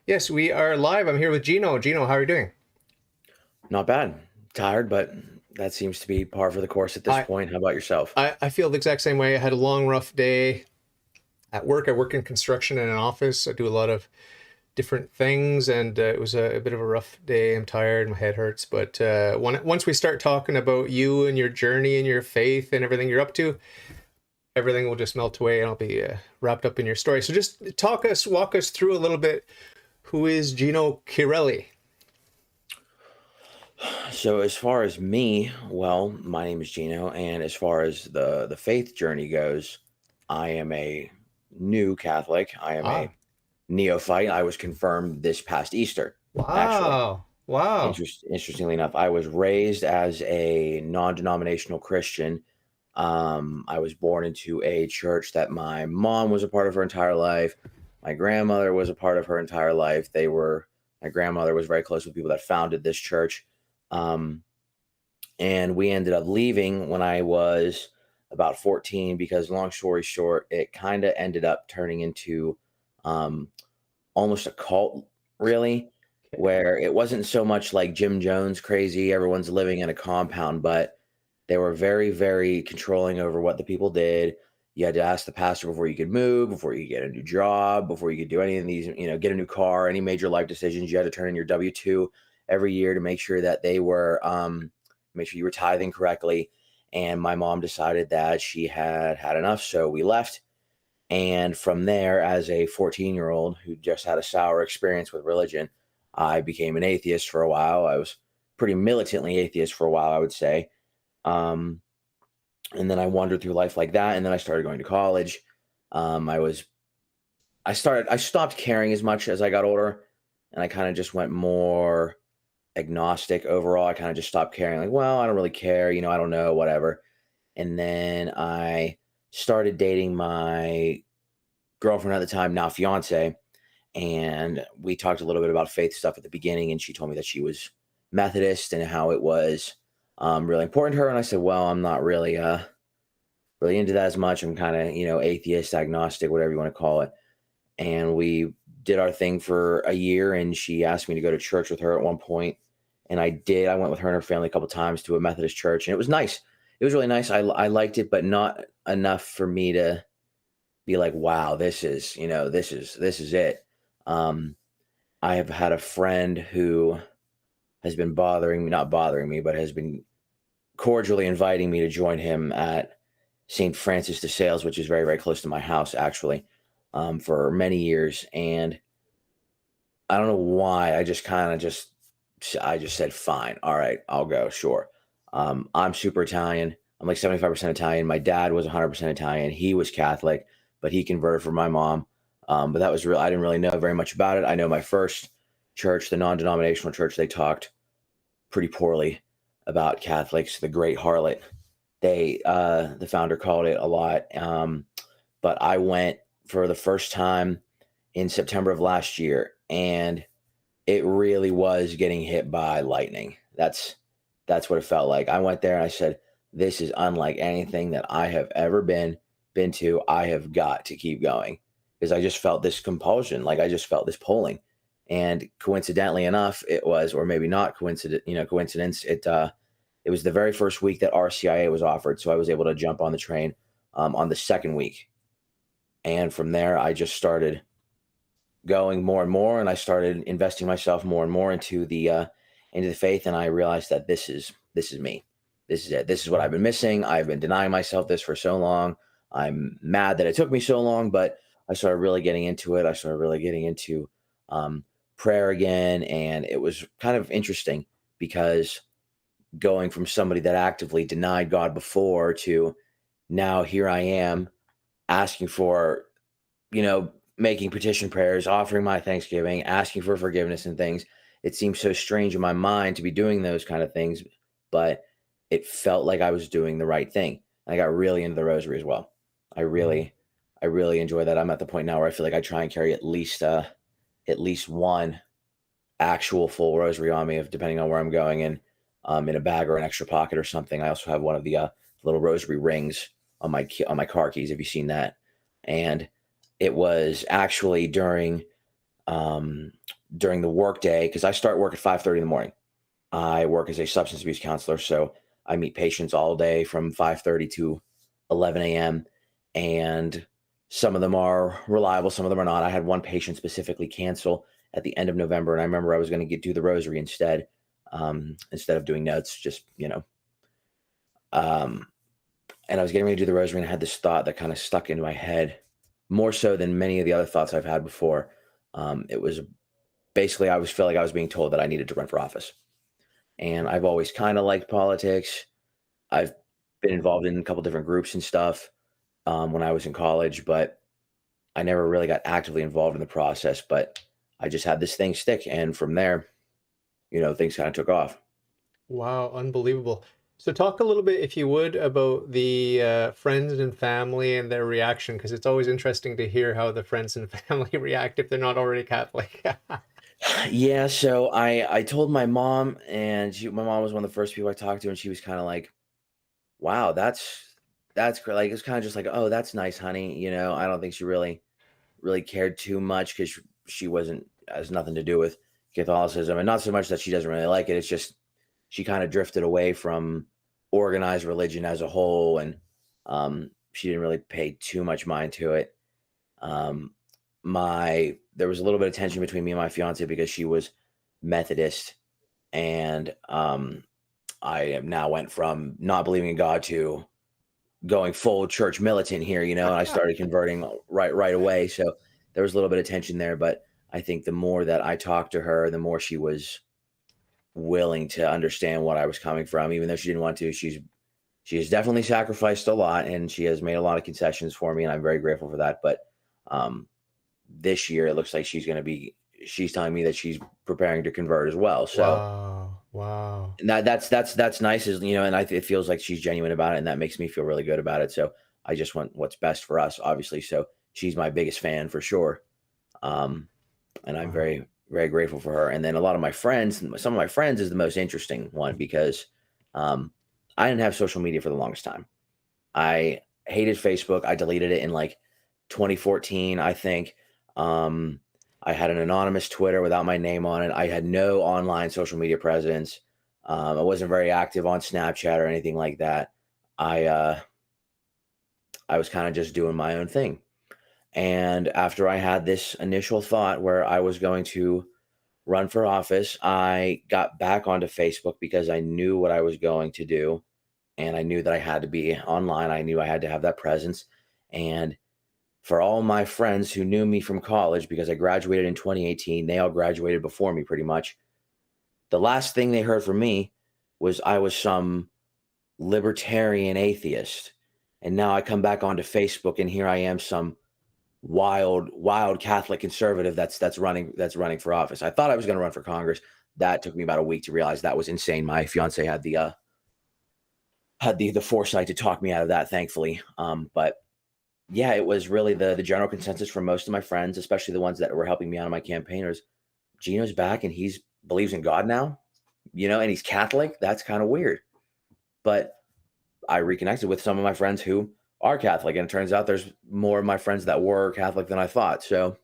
Yes, we are live. I'm here with Geno. Geno, how are you doing? Not bad. Tired, but that seems to be par for the course at this I, point. How about yourself? I feel the exact same way. I had a long, rough day at work. I work in construction in an office. I do a lot of different things, and it was a bit of a rough day. I'm tired. My head hurts. But once we start talking about you and your journey and your faith and everything you're up to, everything will just melt away, and I'll be wrapped up in your story. So just walk us through a little bit. Who is Geno Chiarelli? So, as far as me, well, my name is Gino, and as far as the faith journey goes, I am a new Catholic. I am a Ah, neophyte. I was confirmed this past Easter, actually. wow, wow. Interestingly enough, I was raised as a non-denominational Christian. I was born into a church that my mom was a part of her entire life. My grandmother was a part of her entire life. My grandmother was very close with people that founded this church. Um, and we ended up leaving when I was about 14 because, long story short, it kind of ended up turning into um, almost a cult, really, where it wasn't so much like Jim Jones crazy, everyone's living in a compound, but they were very, very controlling over what the people did. You had to ask the pastor before you could move, before you could get a new job, before you could do any of these, get a new car, any major life decisions. You had to turn in your W-2 every year to make sure that make sure you were tithing correctly. And my mom decided that she had had enough, so we left. And from there, as a 14-year-old who just had a sour experience with religion, I became an atheist for a while. I was pretty militantly atheist for a while, I would say. Um, and then I wandered through life like that. And then I started going to college. Um, I was, I stopped caring as much as I got older, and I kind of just went more agnostic overall. I kind of just stopped caring, like, well, I don't really care, I don't know, whatever. And then I started dating my girlfriend at the time, now fiance, and we talked a little bit about faith stuff at the beginning, and she told me that she was Methodist and how it was really important to her. And I said, well, I'm not really into that as much. I'm kind of, atheist, agnostic, whatever you want to call it. And we did our thing for a year, and she asked me to go to church with her at one point, and I did. I went with her and her family a couple times to a Methodist church, and it was nice. It was really nice. I liked it, but not enough for me to be like, wow, this is it. Um, I have had a friend who has been bothering me, not bothering me, but has been cordially inviting me to join him at St. Francis de Sales, which is very, very close to my house, actually, for many years. And I don't know why. I just said, fine. All right, I'll go. Sure. I'm super Italian. I'm like 75% Italian. My dad was 100% Italian. He was Catholic, but he converted from my mom. But that was real. I didn't really know very much about it. I know my first church, the non-denominational church, they talked pretty poorly about Catholics. The Great Harlot, the founder called it a lot. But I went for the first time in September of last year, and it really was getting hit by lightning. That's what it felt like. I went there and I said, "This is unlike anything that I have ever been to. I have got to keep going," because I just felt this compulsion, like I just felt this pulling. And coincidentally enough, it was, or maybe not coincidence. It was the very first week that RCIA was offered, so I was able to jump on the train on the second week, and from there I just started going more and more, and I started investing myself more and more into the faith, and I realized that this is me. This is it. This is what I've been missing. I've been denying myself this for so long. I'm mad that it took me so long, but I started really getting into it. I started really getting into um, prayer again, and it was kind of interesting because going from somebody that actively denied God before to now here I am asking for, making petition prayers, offering my thanksgiving, asking for forgiveness and things. It seems so strange in my mind to be doing those kind of things, but it felt like I was doing the right thing. I got really into the rosary as well. I Mhm. really, I really enjoy that. I'm at the point now where I feel like I try and carry at least one actual full rosary on me, if depending on where I'm going, and in a bag or an extra pocket or something. I also have one of the little rosary rings on my car keys. Have you seen that? And it was actually during um, during the workday because I start work at 5:30 in the morning. I work as a substance abuse counselor, so I meet patients all day from 5:30 to 11 a.m. and some of them are reliable, some of them are not. I had one patient specifically cancel at the end of November, and I remember I was going to do the rosary instead of doing notes, just um, and I was getting ready to do the rosary, and I had this thought that kind of stuck into my head more so than many of the other thoughts I've had before. It was basically I was felt like I was being told that I needed to run for office, and I've always kind of liked politics. I've been involved in a couple different groups and stuff when I was in college, but I never really got actively involved in the process. But I just had this thing stick, and from there, things kind of took off. Wow, unbelievable. So talk a little bit, if you would, about the friends and family and their reaction, because it's always interesting to hear how the friends and family react if they're not already Catholic. Yeah, so I told my mom, and my mom was one of the first people I talked to, and she was kind of like, "Wow, that's great." Like it's kind of just like, "Oh, that's nice, honey." I don't think she really cared too much because she wasn't has nothing to do with Catholicism, and not so much that she doesn't really like it. It's just she kind of drifted away from organized religion as a whole, and she didn't really pay too much mind to it. Um, my There was a little bit of tension between me and my fiance because she was Methodist, and I have now went from not believing in God to going full church militant here, and I started converting right away. So there was a little bit of tension there, but I think the more that I talked to her, the more she was willing to understand what I was coming from, even though she didn't want to. She has definitely sacrificed a lot, and she has made a lot of concessions for me, and I'm very grateful for that. But um, this year, it looks like she's telling me that she's preparing to convert as well. So Wow, wow. and that's nice, and it feels like she's genuine about it, and that makes me feel really good about it. So I just want what's best for us, obviously. So she's my biggest fan for sure, um, and I'm Wow. very very grateful for her. And then a lot of my friends, some of my friends is the most interesting one because um, I didn't have social media for the longest time. I hated Facebook. I deleted it in like 2014, I think. Um, I had an anonymous Twitter without my name on it. I had no online social media presence. I wasn't very active on Snapchat or anything like that. I uh, I was kind of just doing my own thing. And after I had this initial thought where I was going to run for office, I got back onto Facebook because I knew what I was going to do, and I knew that I had to be online. I knew I had to have that presence. And for all my friends who knew me from college, because I graduated in 2018, they all graduated before me pretty much. The last thing they heard from me was I was some libertarian atheist. And now I come back onto Facebook and here I am, some wild Catholic conservative that's running for office. I thought I was going to run for Congress. That took me about a week to realize that was insane. My fiance had the foresight to talk me out of that, thankfully. But yeah, it was really the general consensus from most of my friends, especially the ones that were helping me out on my campaigners. Geno's back and he's believes in God now, and he's Catholic. That's kind of weird. But I reconnected with some of my friends who are Catholic, and it turns out there's more of my friends that were Catholic than I thought. So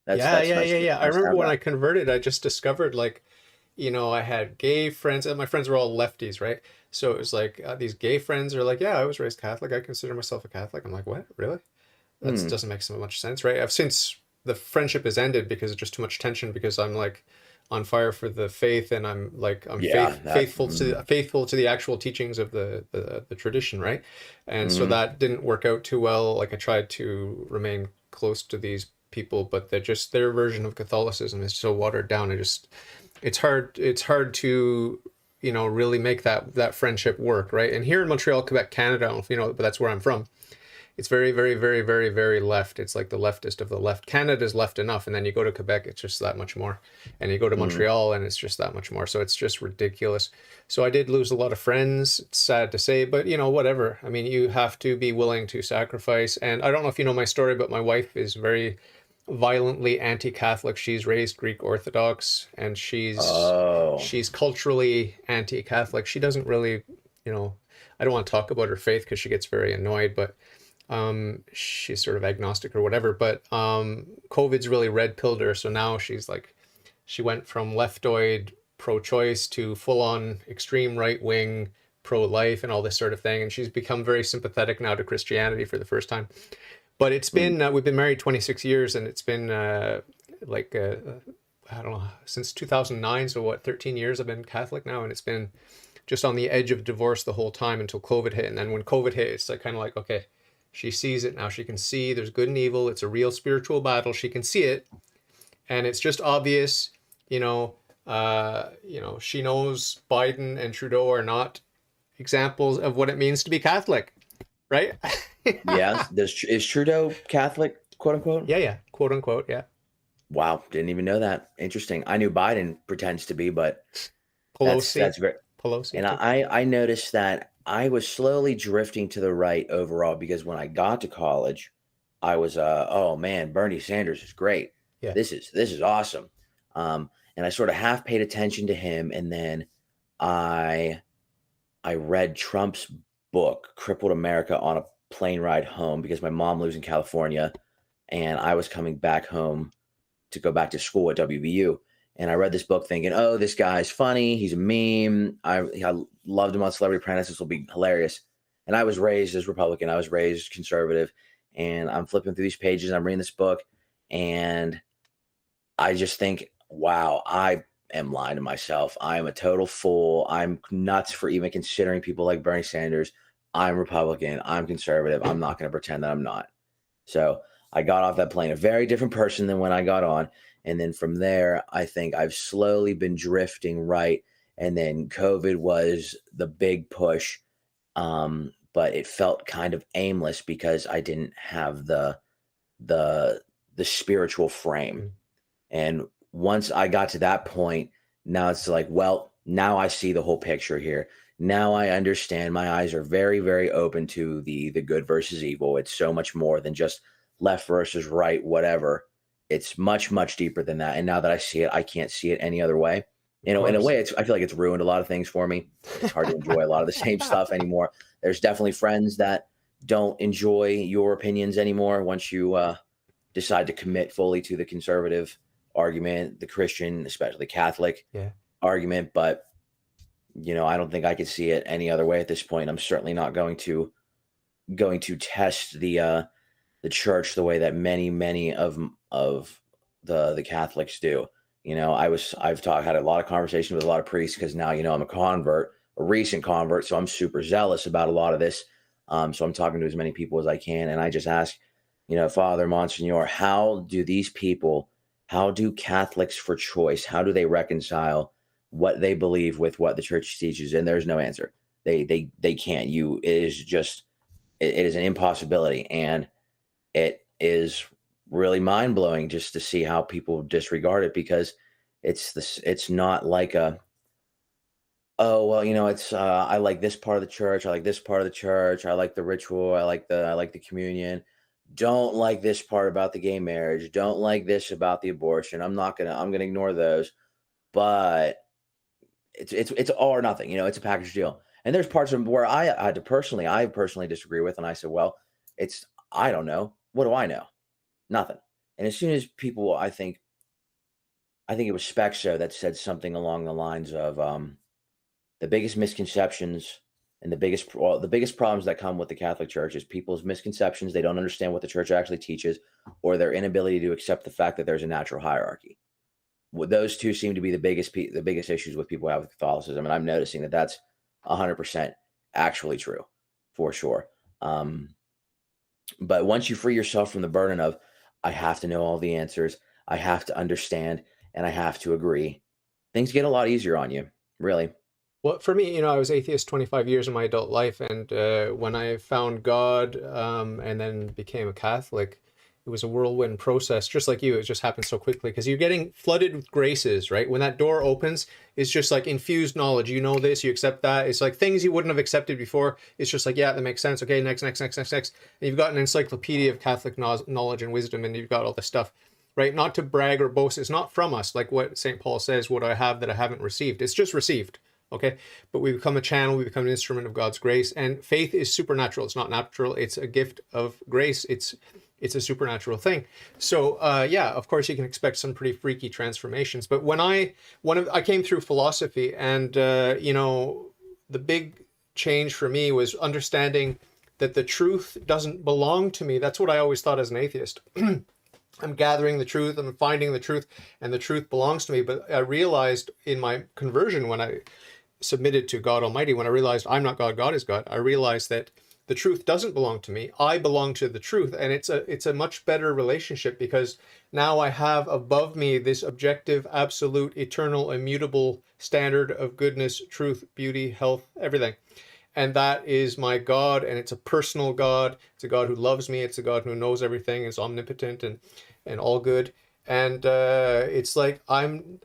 that's Yeah, that's yeah, nice yeah, yeah. I nice to remember have when that. I converted, I just discovered like, I had gay friends, and my friends were all lefties, right? So it was like these gay friends are like, yeah, I was raised Catholic. I consider myself a Catholic. I'm like, what? Really? That Hmm. doesn't make so much sense, right? I've since the friendship has ended because of just too much tension because I'm like on fire for the faith and I'm Yeah. faithful to the actual teachings of the tradition, right? And so Mhm. that didn't work out too well. Like I tried to remain close to these people, but they're just their version of Catholicism is so watered down. It's hard to really make that friendship work, right? And here in Montreal, Quebec, Canada, I don't know if you know, but that's where I'm from. It's very, very, very, very, very left. It's like the leftist of the left. Canada's left enough, and then you go to Quebec, it's just that much more. And you go to Mhm. Montreal, and it's just that much more. So it's just ridiculous. So I did lose a lot of friends. It's sad to say, but whatever. I mean, you have to be willing to sacrifice. And I don't know if you know my story, but my wife is very violently anti-Catholic. She's raised Greek Orthodox, and she's Oh. she's culturally anti-Catholic. She doesn't really, you know, I don't want to talk about her faith because she gets very annoyed, but She's sort of agnostic or whatever, but COVID's really red pilled her. So now she's like, she went from leftoid pro-choice to full-on extreme right-wing pro-life and all this sort of thing. And she's become very sympathetic now to Christianity for the first time. But it's Mm. been, we've been married 26 years, and it's been like, I don't know, since 2009. So what, 13 years I've been Catholic now, and it's been just on the edge of divorce the whole time until COVID hit. And then when COVID hit, it's like kind of like, okay, she sees it now. She can see there's good and evil. It's a real spiritual battle. She can see it, and it's just obvious, she knows Biden and Trudeau are not examples of what it means to be Catholic, right? Yes. Is Trudeau Catholic, quote unquote? Yeah, quote unquote, yeah. Wow, didn't even know that. Interesting. I knew Biden pretends to be, but Pelosi, that's very. And too. I noticed that I was slowly drifting to the right overall because when I got to college, I was oh man, Bernie Sanders is great. Yeah. This is awesome. And I sort of half paid attention to him, and then I I read Trump's book, Crippled America, on a plane ride home because my mom lives in California and I was coming back home to go back to school at WVU. And I read this book thinking, oh, this guy's funny. He's a meme. I loved him on Celebrity Apprentice. This will be hilarious. And I was raised as Republican. I was raised conservative. And I'm flipping through these pages and I'm reading this book. And I just think, wow, I am lying to myself. I am a total fool. I'm nuts for even considering people like Bernie Sanders. I'm Republican. I'm conservative. I'm not going to pretend that I'm not. So I got off that plane a very different person than when I got on. And then from there, I think I've slowly been drifting right. And then COVID was the big push. But it felt kind of aimless because I didn't have the spiritual frame. And once I got to that point, now it's like, well, now I see the whole picture here. Now I understand. My eyes are very, very open to the good versus evil. It's so much more than just left versus right, whatever. It's much, much deeper than that. And now that I see it, I can't see it any other way. You know, in a way, I feel like it's ruined a lot of things for me. It's hard to enjoy a lot of the same stuff anymore. There's definitely friends that don't enjoy your opinions anymore once you decide to commit fully to the conservative argument, the Christian, especially Catholic argument. But, you know, I don't think I could see it any other way at this point. I'm certainly not going to test the church the way that many of the Catholics do. You know, I've had a lot of conversation with a lot of priests because now, you know, I'm a recent convert. So I'm super zealous about a lot of this. So I'm talking to as many people as I can. And I just ask, you know, Father, Monsignor, how do Catholics for choice, how do they reconcile what they believe with what the church teaches? And there's no answer. They can't. It is an impossibility. And it is really mind blowing just to see how people disregard it because it's not like oh, well, you know, it's I like this part of the church. I like this part of the church. I like the ritual. I like the communion. Don't like this part about the gay marriage. Don't like this about the abortion. I'm gonna ignore those. But it's all or nothing. You know, it's a package deal. And there's parts of where I personally disagree with, and I said, well, I don't know. What do I know? Nothing. And as soon as people, I think it was Spexo that said something along the lines of the biggest misconceptions and the biggest problems that come with the Catholic Church is people's misconceptions. They don't understand what the church actually teaches, or their inability to accept the fact that there's a natural hierarchy. Well, those two seem to be the biggest issues with people who have with Catholicism, and I'm noticing that that's 100% actually true, for sure. But once you free yourself from the burden of, I have to know all the answers, I have to understand, and I have to agree, things get a lot easier on you, really. Well, for me, you know, I was atheist 25 years in my adult life, and when I found God and then became a Catholic, it was a whirlwind process, just like you. It just happened so quickly because you're getting flooded with graces, right? When that door opens, it's just like infused knowledge. You know this, you accept that. It's like things you wouldn't have accepted before. It's just like, yeah, that makes sense. Okay, next. And you've got an encyclopedia of Catholic knowledge and wisdom, and you've got all this stuff, right? Not to brag or boast. It's not from us, like what St. Paul says, what I have that I haven't received. It's just received. Okay, but we become a channel, we become an instrument of God's grace, and faith is supernatural. It's not natural. It's a gift of grace. It's a supernatural thing. So yeah, of course you can expect some pretty freaky transformations. But I came through philosophy, and the big change for me was understanding that the truth doesn't belong to me. That's what I always thought as an atheist. I'm gathering the truth, I'm finding the truth, and the truth belongs to me. But I realized in my conversion, when I submitted to God Almighty, when I realized I'm not God, God is God, I realized that the truth doesn't belong to me. I belong to the truth. And it's a much better relationship, because now I have above me this objective, absolute, eternal, immutable standard of goodness, truth, beauty, health, everything. And that is my God, and it's a personal God. It's a God who loves me. It's a God who knows everything, is omnipotent and all good. And it's like I'm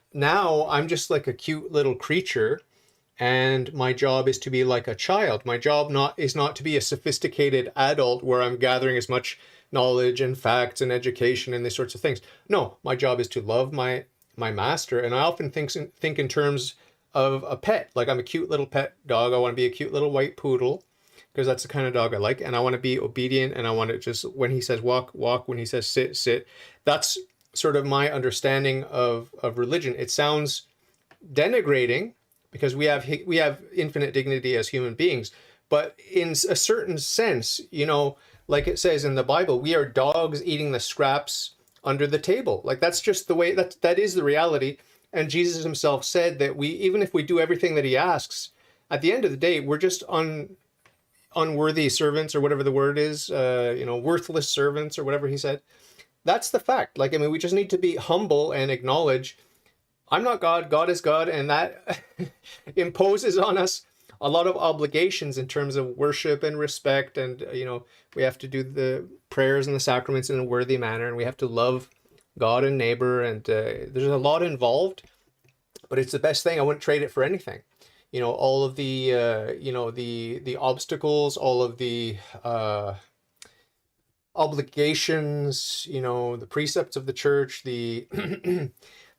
just like a cute little creature, and my job is to be like a child. My job is not to be a sophisticated adult where I'm gathering as much knowledge and facts and education and these sorts of things. No, my job is to love my master. And I often think in terms of a pet. Like, I'm a cute little pet dog. I want to be a cute little white poodle, because that's the kind of dog I like. And I want to be obedient, and I want to just, when he says walk, walk, when he says sit, sit. That's sort of my understanding of religion. It sounds denigrating, because we have infinite dignity as human beings, but in a certain sense, like it says in the Bible, we are dogs eating the scraps under the table. Like, that's just the way that is the reality. And Jesus himself said that even if we do everything that he asks, at the end of the day, we're just unworthy servants, or whatever the word is, worthless servants, or whatever he said. That's the fact. Like, I mean, we just need to be humble and acknowledge I'm not God, God is God, and that imposes on us a lot of obligations in terms of worship and respect. And, we have to do the prayers and the sacraments in a worthy manner, and we have to love God and neighbor. And there's a lot involved, but it's the best thing. I wouldn't trade it for anything. All of the, the obstacles, all of the obligations, the precepts of the church, the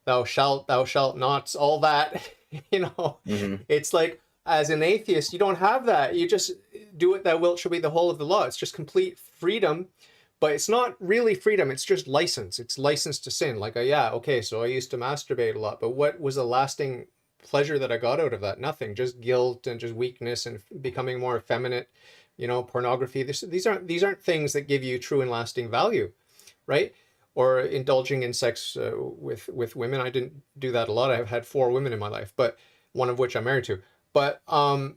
thou shalt not, all that, Mm-hmm. it's like, as an atheist, you don't have that. You just do what thou wilt shall be the whole of the law. It's just complete freedom, but it's not really freedom. It's just license. It's license to sin. Like, yeah, okay, so I used to masturbate a lot, but what was the lasting pleasure that I got out of that? Nothing. Just guilt and just weakness and becoming more effeminate. Pornography. These aren't things that give you true and lasting value, right? Or indulging in sex with women. I didn't do that a lot. I've had 4 women in my life, but one of which I'm married to. But other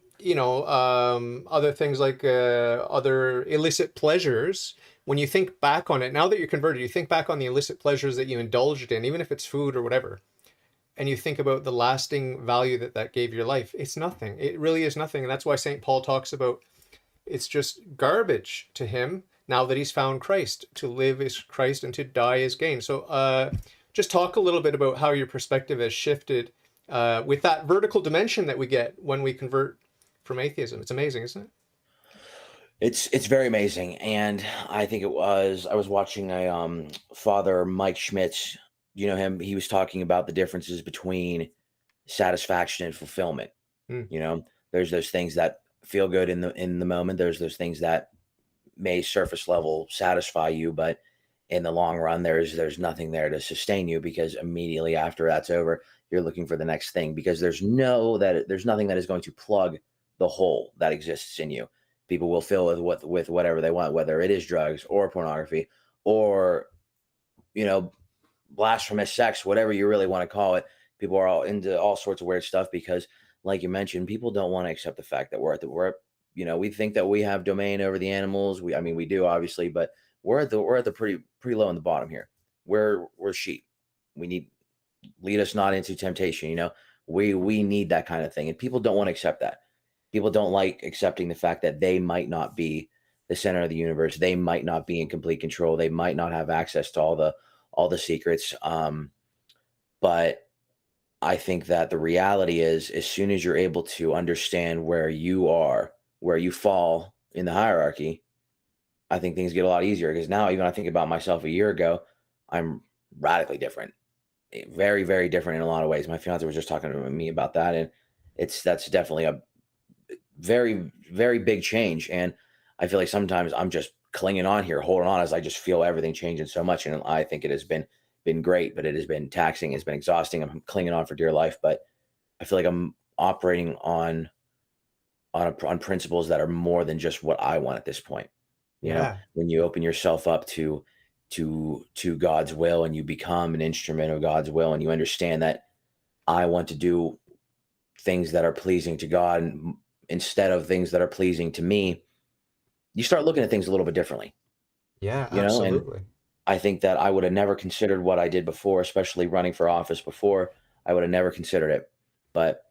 things like other illicit pleasures. When you think back on it, now that you're converted, you think back on the illicit pleasures that you indulged in, even if it's food or whatever, and you think about the lasting value that gave your life. It's nothing. It really is nothing. And that's why St. Paul talks about it's just garbage to him now that he's found Christ. To live is Christ, and to die is gain. So just talk a little bit about how your perspective has shifted with that vertical dimension that we get when we convert from atheism. It's amazing, isn't it? It's very amazing. And I think I was watching a Father Mike Schmitz, you know him, he was talking about the differences between satisfaction and fulfillment. Mm. There's those things that feel good in the moment. There's those things that may surface level satisfy you, but in the long run, there's nothing there to sustain you, because immediately after that's over, you're looking for the next thing, because there's nothing that is going to plug the hole that exists in you. People will fill with whatever they want, whether it is drugs or pornography or blasphemous sex, whatever you really want to call it. People are all into all sorts of weird stuff because, like you mentioned, people don't want to accept the fact that we think that we have domain over the animals. We do, obviously, but we're at the pretty low in the bottom here. We're sheep. Lead us not into temptation. We need that kind of thing, and people don't want to accept that. People don't like accepting the fact that they might not be the center of the universe. They might not be in complete control. They might not have access to all the secrets. But I think that the reality is, as soon as you're able to understand where you fall in the hierarchy, I think things get a lot easier, because now, even I think about myself a year ago, I'm radically different, very, very different in a lot of ways. My fiance was just talking to me about that. And That's definitely a very, very big change. And I feel like sometimes I'm just clinging on here, holding on as I just feel everything changing so much. And I think it has been great, but it has been taxing, it's been exhausting. I'm clinging on for dear life, but I feel like I'm operating on principles that are more than just what I want at this point. You know, Yeah. when you open yourself up to God's will and you become an instrument of God's will and you understand that I want to do things that are pleasing to God instead of things that are pleasing to me, you start looking at things a little bit differently, Yeah, you know? And absolutely. I think that I would have never considered what I did before, especially running for office before. I would have never considered it. But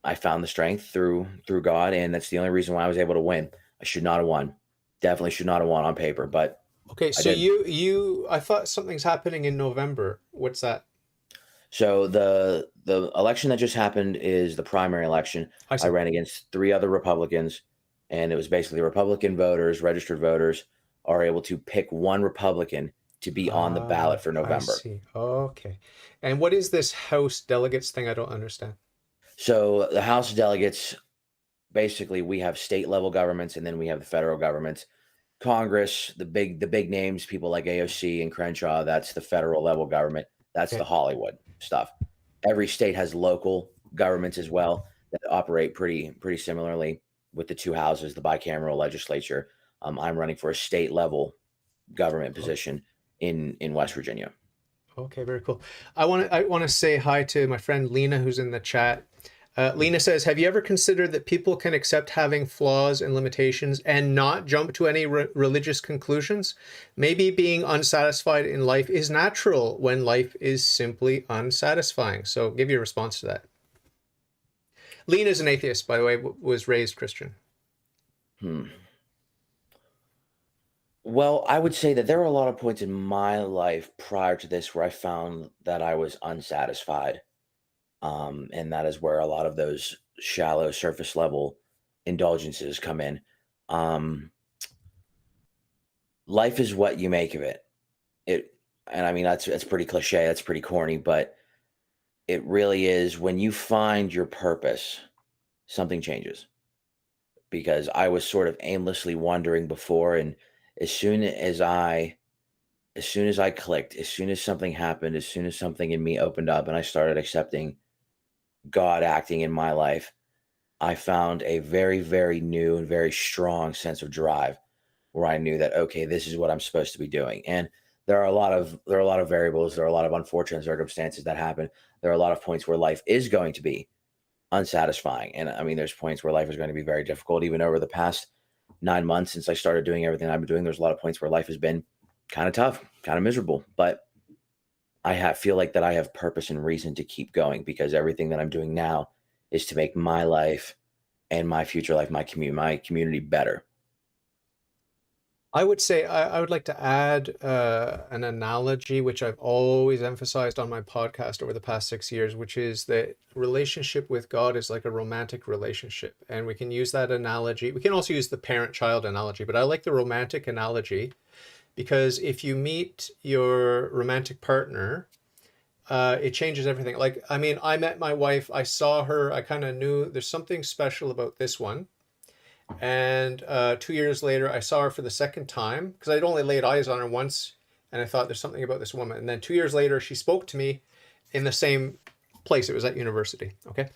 I found the strength through God, and that's the only reason why I was able to win. I should not have won. Definitely should not have won on paper, but Okay, I so did. I thought something's happening in November. What's that? So the election that just happened is the primary election. I I see. ran against 3 other Republicans, and it was basically Republican voters, registered voters, are able to pick one Republican to be on the ballot for I November. see. Okay. And what is this House delegates thing? I don't understand. So the House delegates, basically, we have state level governments, and then we have the federal governments. Congress, the big names, people like AOC and Crenshaw, that's the federal level government. That's the Okay. Hollywood stuff. Every state has local governments as well that operate pretty similarly with the two houses, the bicameral legislature. I'm running for a state level government Oh, position in West Virginia. okay, very cool. I want to say hi to my friend Lena, who's in the chat. Lena says, "Have you ever considered that people can accept having flaws and limitations and not jump to any religious conclusions? Maybe being unsatisfied in life is natural when life is simply unsatisfying." So, give your response to that. Lena's an atheist, by the way, was raised Christian. Hmm. Well, I would say that there were a lot of points in my life prior to this where I found that I was unsatisfied. And that is where a lot of those shallow surface level indulgences come in. Um, Life is what you make of it. It, and I mean that's pretty cliche, that's pretty corny, but it really is when you find your purpose, something changes. Because I was sort of aimlessly wandering before, and as soon as I as soon as I clicked, as soon as something happened, as soon as something in me opened up and I started accepting God acting in my life, I found a very, very new and very strong sense of drive where I knew that, okay, this is what I'm supposed to be doing. And there are a lot of variables, there are a lot of unfortunate circumstances that happen. There are a lot of points where life is going to be unsatisfying. And I mean, there's points where life is going to be very difficult. Even over the past 9 months since I started doing everything I've been doing, there's a lot of points where life has been kind of tough, kind of miserable. But feel like that I have purpose and reason to keep going because everything that I'm doing now is to make my life and my future life, my community better. I would say I would like to add an analogy which I've always emphasized on my podcast over the past 6 years, which is that relationship with God is like a romantic relationship. And we can use that analogy. We can also use the parent-child analogy, but I like the romantic analogy because if you meet your romantic partner, it changes everything. Like, I mean, I met my wife, I saw her, I kind of knew there's something special about this one. And 2 years later, I saw her for the second time because I'd only laid eyes on her once, and I thought there's something about this woman. And then 2 years later, she spoke to me in the same place. It was at university. Okay.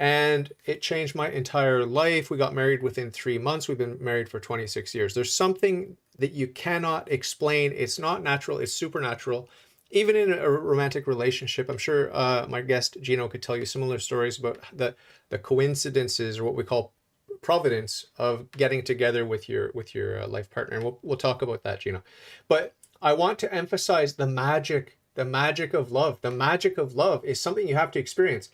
And it changed my entire life. We got married within 3 months. We've been married for 26 years. There's something that you cannot explain. It's not natural, it's supernatural. Even in a romantic relationship, I'm sure my guest Geno could tell you similar stories about the coincidences or what we call providence of getting together with your life partner, and we'll talk about that, Gino. But I want to emphasize the magic of love. The magic of love is something you have to experience.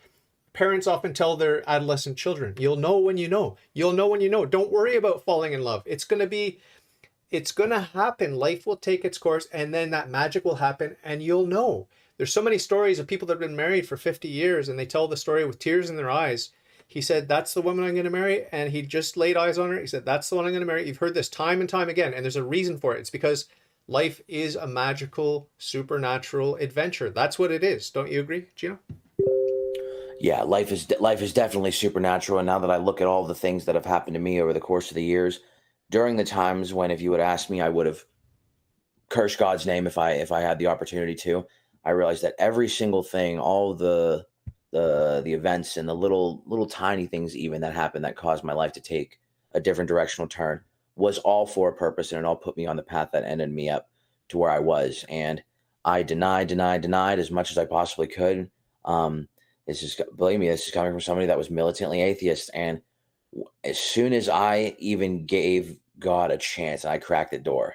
Parents often tell their adolescent children, "You'll know when you know. You'll know when you know. Don't worry about falling in love. It's going to happen. Life will take its course, and then that magic will happen, and you'll know." There's so many stories of people that have been married for 50 years, and they tell the story with tears in their eyes. He said, "That's the woman I'm going to marry." And he just laid eyes on her. He said, "That's the one I'm going to marry." You've heard this time and time again, and there's a reason for it. It's because life is a magical, supernatural adventure. That's what it is. Don't you agree, Gino? Yeah, life is definitely supernatural, and now that I look at all the things that have happened to me over the course of the years, during the times when if you would ask me, I would have cursed God's name if I had the opportunity to. I realized that every single thing, all the events and the little tiny things even that happened that caused my life to take a different directional turn was all for a purpose, and it all put me on the path that ended me up to where I was. And I denied as much as I possibly could. Um, this is, believe me, this is coming from somebody that was militantly atheist. And as soon as I even gave God a chance and I cracked the door,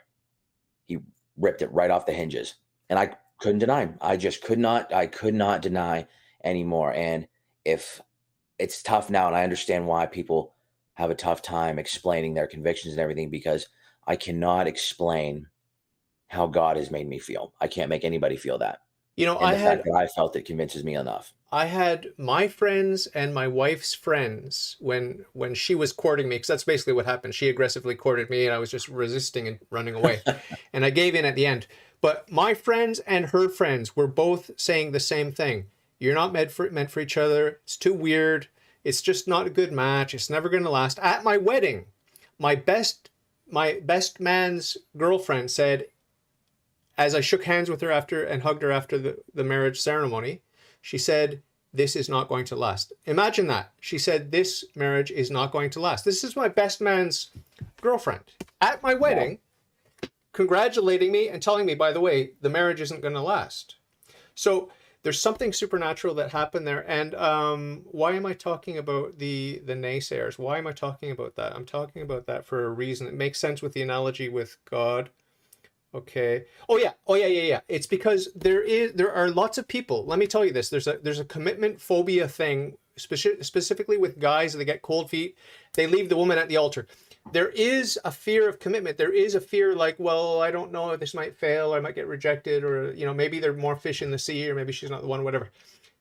he ripped it right off the hinges. And I couldn't deny him. I could not deny anymore. And if it's tough now, and I understand why people have a tough time explaining their convictions and everything, because I cannot explain how God has made me feel. I can't make anybody feel that. You know, And I the fact had that I felt it convinces me enough. I had my friends and my wife's friends when she was courting me, because that's basically what happened. She aggressively courted me, and I was just resisting and running away, and I gave in at the end. But my friends and her friends were both saying the same thing: "You're not meant for each other. It's too weird. It's just not a good match. It's never going to last." At my wedding, my best man's girlfriend said, as I shook hands with her after and hugged her after the marriage ceremony, she said, "This is not going to last." Imagine that. She said, "This marriage is not going to last." This is my best man's girlfriend at my Wow. wedding, congratulating me and telling me, by the way, the marriage isn't going to last. So there's something supernatural that happened there. And why am I talking about the naysayers? Why am I talking about that? I'm talking about that for a reason. It makes sense with the analogy with God. Okay. Oh yeah. Oh yeah. Yeah. Yeah. It's because there are lots of people. Let me tell you this. There's a commitment phobia thing, specifically with guys that get cold feet. They leave the woman at the altar. There is a fear of commitment. There is a fear like, well, I don't know if this might fail, or I might get rejected, or maybe there are more fish in the sea, or maybe she's not the one, whatever.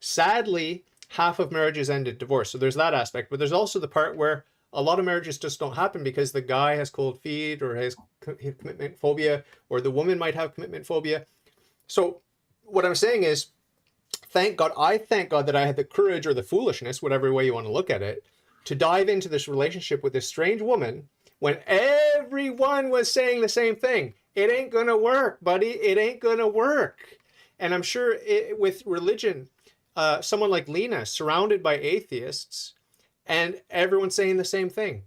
Sadly, half of marriages end in divorce. So there's that aspect, but there's also the part where a lot of marriages just don't happen because the guy has cold feet or has commitment phobia, or the woman might have commitment phobia. So what I'm saying is, I thank God that I had the courage or the foolishness, whatever way you want to look at it, to dive into this relationship with this strange woman when everyone was saying the same thing. It ain't gonna work, buddy. It ain't gonna work. And I'm sure with religion, someone like Lena, surrounded by atheists, and everyone's saying the same thing.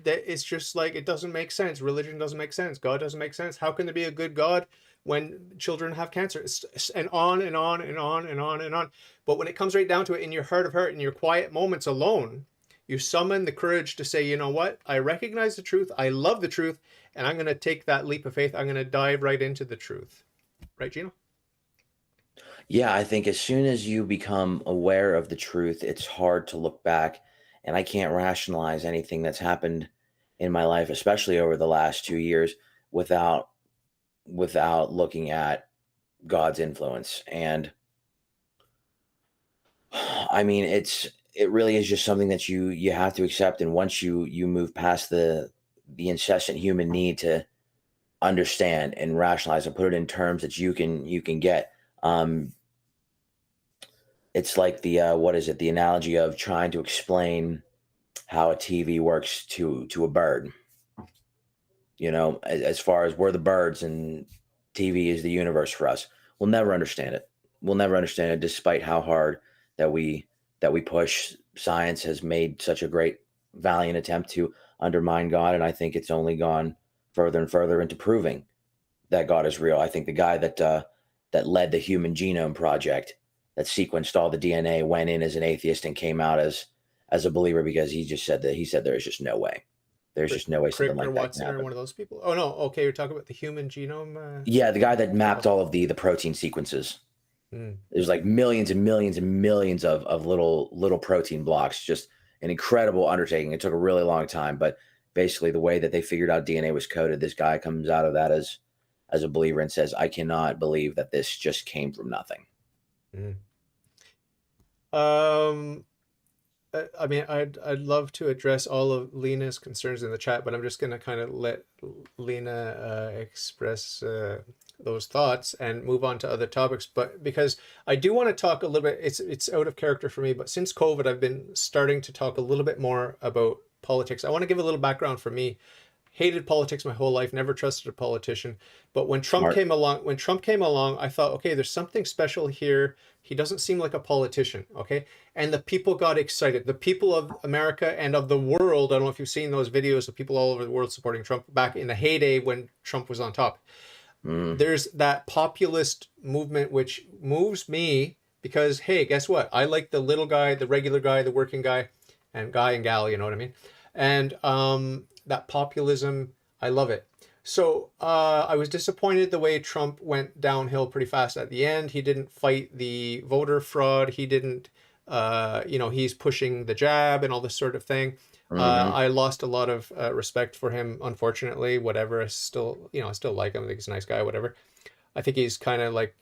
That it's just like, it doesn't make sense. Religion doesn't make sense. God doesn't make sense. How can there be a good God when children have cancer? And on and on and on and on and on. But when it comes right down to it, in your heart of heart, in your quiet moments alone, you summon the courage to say, you know what? I recognize the truth. I love the truth. And I'm going to take that leap of faith. I'm going to dive right into the truth. Right, Gino? Yeah, I think as soon as you become aware of the truth, it's hard to look back. And I can't rationalize anything that's happened in my life, especially over the last 2 years, without looking at God's influence. And I mean, it really is just something that you have to accept. And once you move past the incessant human need to understand and rationalize and put it in terms that you can get, um, it's like the what is it? The analogy of trying to explain how a TV works to a bird. As far as we're the birds and TV is the universe for us, we'll never understand it. We'll never understand it, despite how hard that we push. Science has made such a great, valiant attempt to undermine God, and I think it's only gone further and further into proving that God is real. I think the guy that led the Human Genome Project, that sequenced all the DNA, went in as an atheist and came out as a believer because he said there is just no way. There's just no way something Crick or like that can Watson or happen. one of those people? Oh, no. Okay, you're talking about the human genome. Yeah, the guy that mapped Oh. all of the protein sequences. Hmm. There's like millions and millions and millions of little protein blocks. Just an incredible undertaking. It took a really long time, but basically the way that they figured out DNA was coded, this guy comes out of that as a believer and says, "I cannot believe that this just came from nothing." Hmm. Um, I mean, I'd love to address all of Lena's concerns in the chat, but I'm just going to kind of let Lena express those thoughts and move on to other topics. But because I do want to talk a little bit, it's out of character for me, but since COVID, I've been starting to talk a little bit more about politics. I want to give a little background for me. Hated politics my whole life, never trusted a politician. But Smart. When Trump came along, I thought, okay, there's something special here. He doesn't seem like a politician, okay? And the people got excited. The people of America and of the world, I don't know if you've seen those videos of people all over the world supporting Trump back in the heyday when Trump was on top. Mm, There's that populist movement which moves me because, hey, guess what? I like the little guy, the regular guy, the working guy, and guy and gal, you know what I mean? And that populism, I love it. So I was disappointed the way Trump went downhill pretty fast at the end. He didn't fight the voter fraud. He didn't, he's pushing the jab and all this sort of thing. hmm. I lost a lot of respect for him, unfortunately. Whatever, I still like him. I think he's a nice guy. Whatever. I think he's kind of like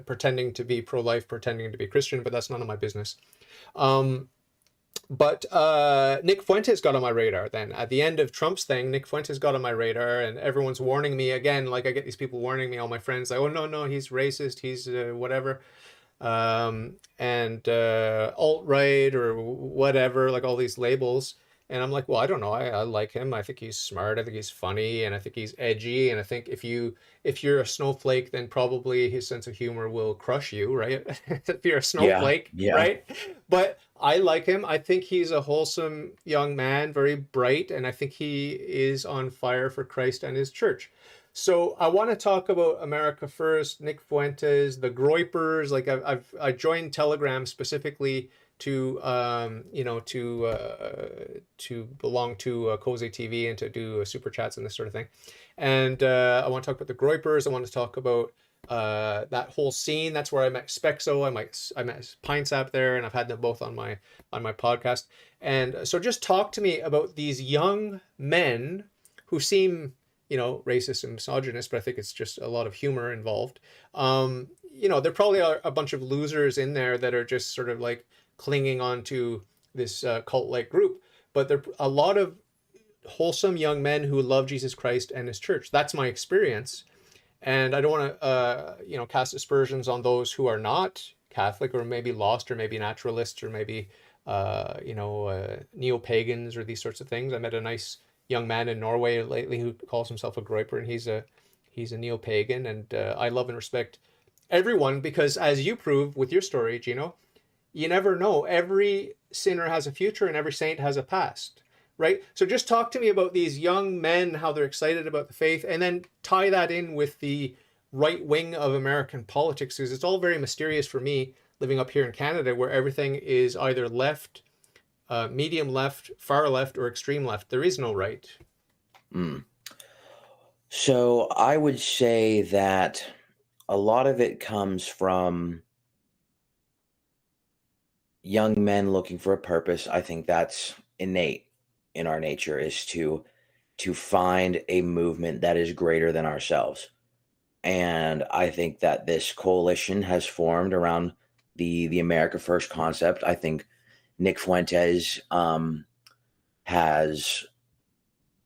pretending to be pro-life, pretending to be Christian, but that's none of my business. Um, but Nick Fuentes got on my radar then. At the end of Trump's thing, Nick Fuentes got on my radar, and everyone's warning me again. Like I get these people warning me, all my friends, like, oh, no, no, he's racist, he's whatever. And alt-right or whatever, like all these labels. And I'm like, well, I don't know. I like him. I think he's smart. I think he's funny, and I think he's edgy. And I think if you're a snowflake, then probably his sense of humor will crush you, right? If you're a Yeah, snowflake, yeah. right? But I like him. I think he's a wholesome young man, very bright, and I think he is on fire for Christ and his church. So I want to talk about America First, Nick Fuentes, the Groypers. Like I joined Telegram specifically to to belong to Cozy TV and to do super chats and this sort of thing. And I want to talk about the Groypers. I want to talk about that whole scene. That's where I met Spexo. I met Pine Sap there, and I've had them both on my podcast. And so just talk to me about these young men who seem racist and misogynist, but I think it's just a lot of humor involved. There probably are a bunch of losers in there that are just sort of like clinging on to this cult-like group, but there are a lot of wholesome young men who love Jesus Christ and his church. That's my experience. And I don't want to, cast aspersions on those who are not Catholic or maybe lost or maybe naturalists or maybe, neo-pagans or these sorts of things. I met a nice young man in Norway lately who calls himself a Groiper, and he's a neo-pagan. And I love and respect everyone because, as you prove with your story, Gino, you never know. Every sinner has a future and every saint has a past, right? So just talk to me about these young men, how they're excited about the faith, and then tie that in with the right wing of American politics, because it's all very mysterious for me living up here in Canada, where everything is either left, medium left, far left, or extreme left. There is no right. Mm. So I would say that a lot of it comes from young men looking for a purpose. I think that's innate in our nature, is to find a movement that is greater than ourselves. And I think that this coalition has formed around the America First concept. I think Nick Fuentes has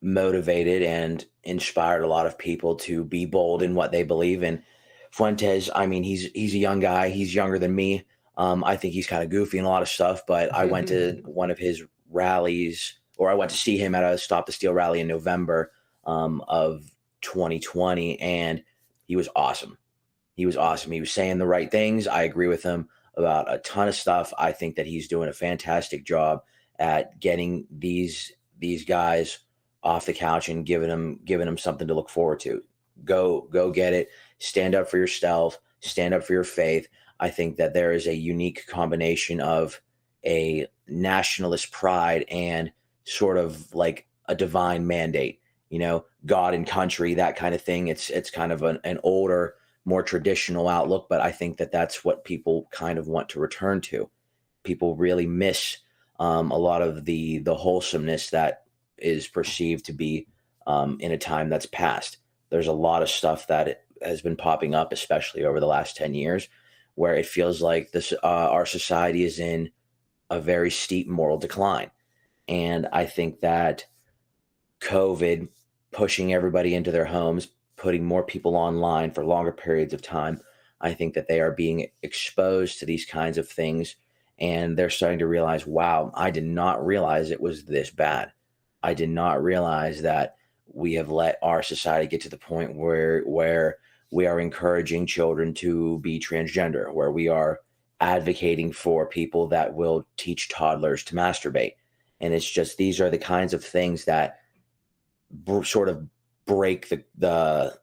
motivated and inspired a lot of people to be bold in what they believe in. Fuentes, I mean, he's a young guy. He's younger than me. I think he's kind of goofy in a lot of stuff, but I went to one of his rallies, or I went to see him at a Stop the Steal rally in November of 2020, and he was awesome. He was awesome. He was saying the right things. I agree with him about a ton of stuff. I think that he's doing a fantastic job at getting these guys off the couch and giving them something to look forward to. Go get it. Stand up for yourself. Stand up for your faith. I think that there is a unique combination of a nationalist pride and sort of like a divine mandate, God and country, that kind of thing. It's kind of an older, more traditional outlook, but I think that that's what people kind of want to return to. People really miss a lot of the wholesomeness that is perceived to be in a time that's past. There's a lot of stuff that has been popping up, especially over the last 10 years, where it feels like this our society is in a very steep moral decline. And I think that COVID pushing everybody into their homes, putting more people online for longer periods of time, I think that they are being exposed to these kinds of things, and they're starting to realize, wow, I did not realize it was this bad. I did not realize that we have let our society get to the point where we are encouraging children to be transgender, where we are advocating for people that will teach toddlers to masturbate. And it's just, these are the kinds of things that sort of break the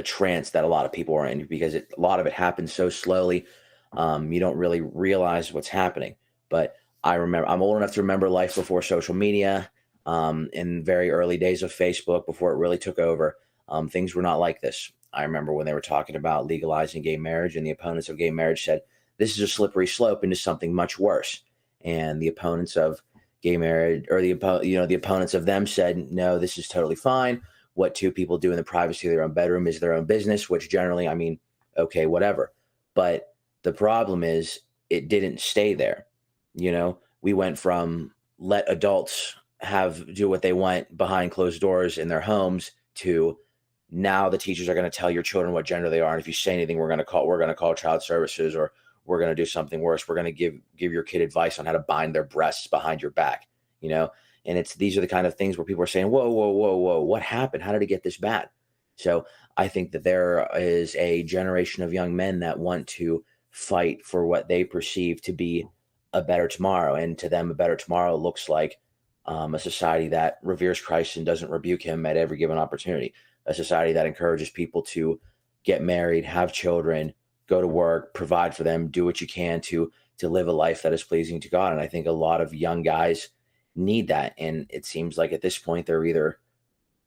trance that a lot of people are in, because a lot of it happens so slowly. You don't really realize what's happening. But I remember, I'm old enough to remember life before social media, in very early days of Facebook, before it really took over. Things were not like this. I remember when they were talking about legalizing gay marriage, and the opponents of gay marriage said this is a slippery slope into something much worse. And the opponents of gay marriage, or the opponents of them, said, no, this is totally fine. What two people do in the privacy of their own bedroom is their own business, which generally, I mean, okay, whatever. But the problem is, it didn't stay there. We went from let adults do what they want behind closed doors in their homes, to now the teachers are going to tell your children what gender they are. And if you say anything, we're going to call child services, or we're going to do something worse. We're going to give your kid advice on how to bind their breasts behind your back, and these are the kind of things where people are saying, whoa, whoa, whoa, whoa, what happened? How did it get this bad? So I think that there is a generation of young men that want to fight for what they perceive to be a better tomorrow. And to them, a better tomorrow looks like a society that reveres Christ and doesn't rebuke him at every given opportunity. A society that encourages people to get married, have children, go to work, provide for them, do what you can to live a life that is pleasing to God. And I think a lot of young guys need that. And it seems like at this point,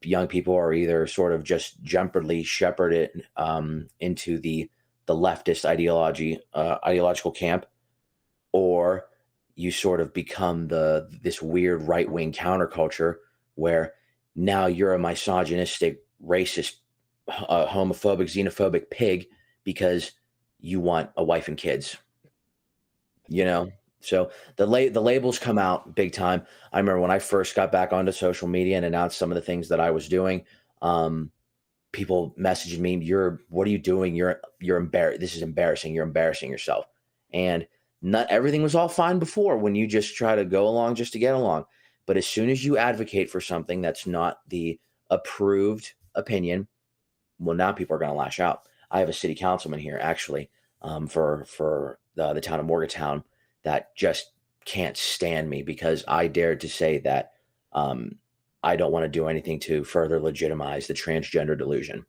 young people are either sort of just shepherded into the leftist ideological camp, or you sort of become this weird right-wing counterculture, where now you're a misogynistic, racist, homophobic, xenophobic pig because you want a wife and kids. So the labels come out big time. I remember when I first got back onto social media and announced some of the things that I was doing, people messaged me, what are you doing? You're embarrassed. This is embarrassing. You're embarrassing yourself. And not everything was all fine before, when you just try to go along just to get along. But as soon as you advocate for something that's not the approved opinion, well, now people are going to lash out. I have a city councilman here, actually, for the town of Morgantown, that just can't stand me because I dared to say that I don't want to do anything to further legitimize the transgender delusion.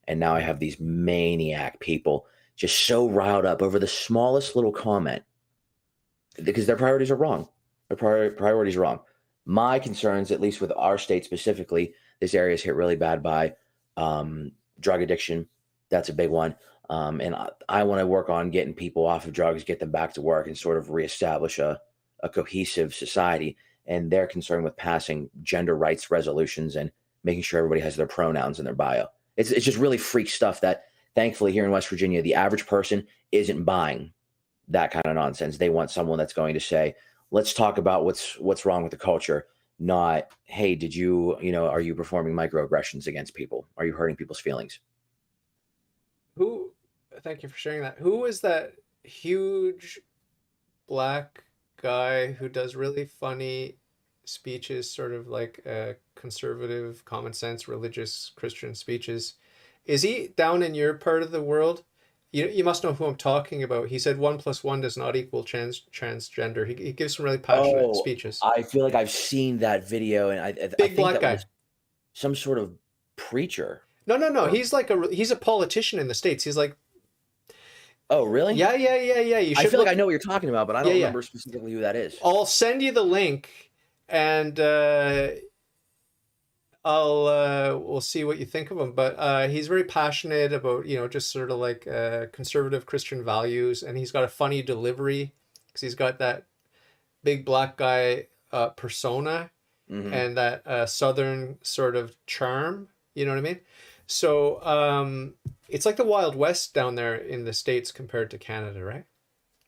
And now I have these maniac people just so riled up over the smallest little comment, because their priorities are wrong. Their priorities are wrong. My concerns, at least with our state specifically, this area is hit really bad by drug addiction. That's a big one. And I want to work on getting people off of drugs, get them back to work, and sort of reestablish a cohesive society. And they're concerned with passing gender rights resolutions and making sure everybody has their pronouns in their bio. It's just really freak stuff that, thankfully, here in West Virginia, the average person isn't buying that kind of nonsense. They want someone that's going to say, let's talk about what's wrong with the culture, not, hey, are you performing microaggressions against people? Are you hurting people's feelings? Thank you for sharing that. Who is that huge black guy who does really funny speeches, sort of like conservative, common sense, religious Christian speeches? Is he down in your part of the world? You must know who I'm talking about. He said 1+1 does not equal transgender. He gives some really passionate Oh, speeches. I feel like I've seen that video, and I Big think black that guy. was some sort of preacher. No, no, no. Or He's a politician in the States. He's like, oh, really? yeah, yeah, yeah, yeah. You I should feel like look. I know what you're talking about, but I Yeah, don't yeah. remember specifically who that is. I'll send you the link, and we'll see what you think of him. But he's very passionate about just sort of like conservative Christian values, and he's got a funny delivery because he's got that big black guy persona Hmm. and that southern sort of charm. You know what I mean? So it's like the Wild West down there in the States compared to Canada, right?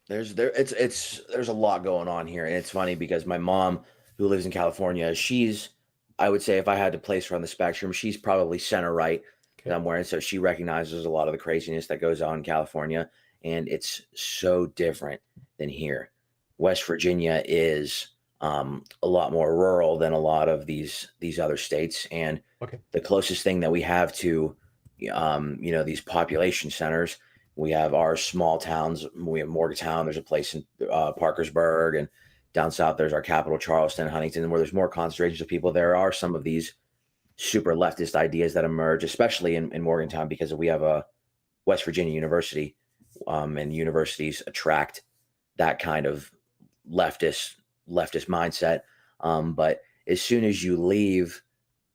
There's a lot going on here, and it's funny because my mom, who lives in California, she's, I would say, if I had to place her on the spectrum, she's probably center right Okay. somewhere, and so she recognizes a lot of the craziness that goes on in California, and it's so different than here. West Virginia is a lot more rural than a lot of these other states, and Okay. the closest thing that we have to these population centers, we have our small towns. We have Morgantown. There's a place in Parkersburg, and down south there's our capital, Charleston, Huntington, where there's more concentrations of people. There are some of these super leftist ideas that emerge, especially in Morgantown, because we have a West Virginia University, and universities attract that kind of leftist leftist mindset. But as soon as you leave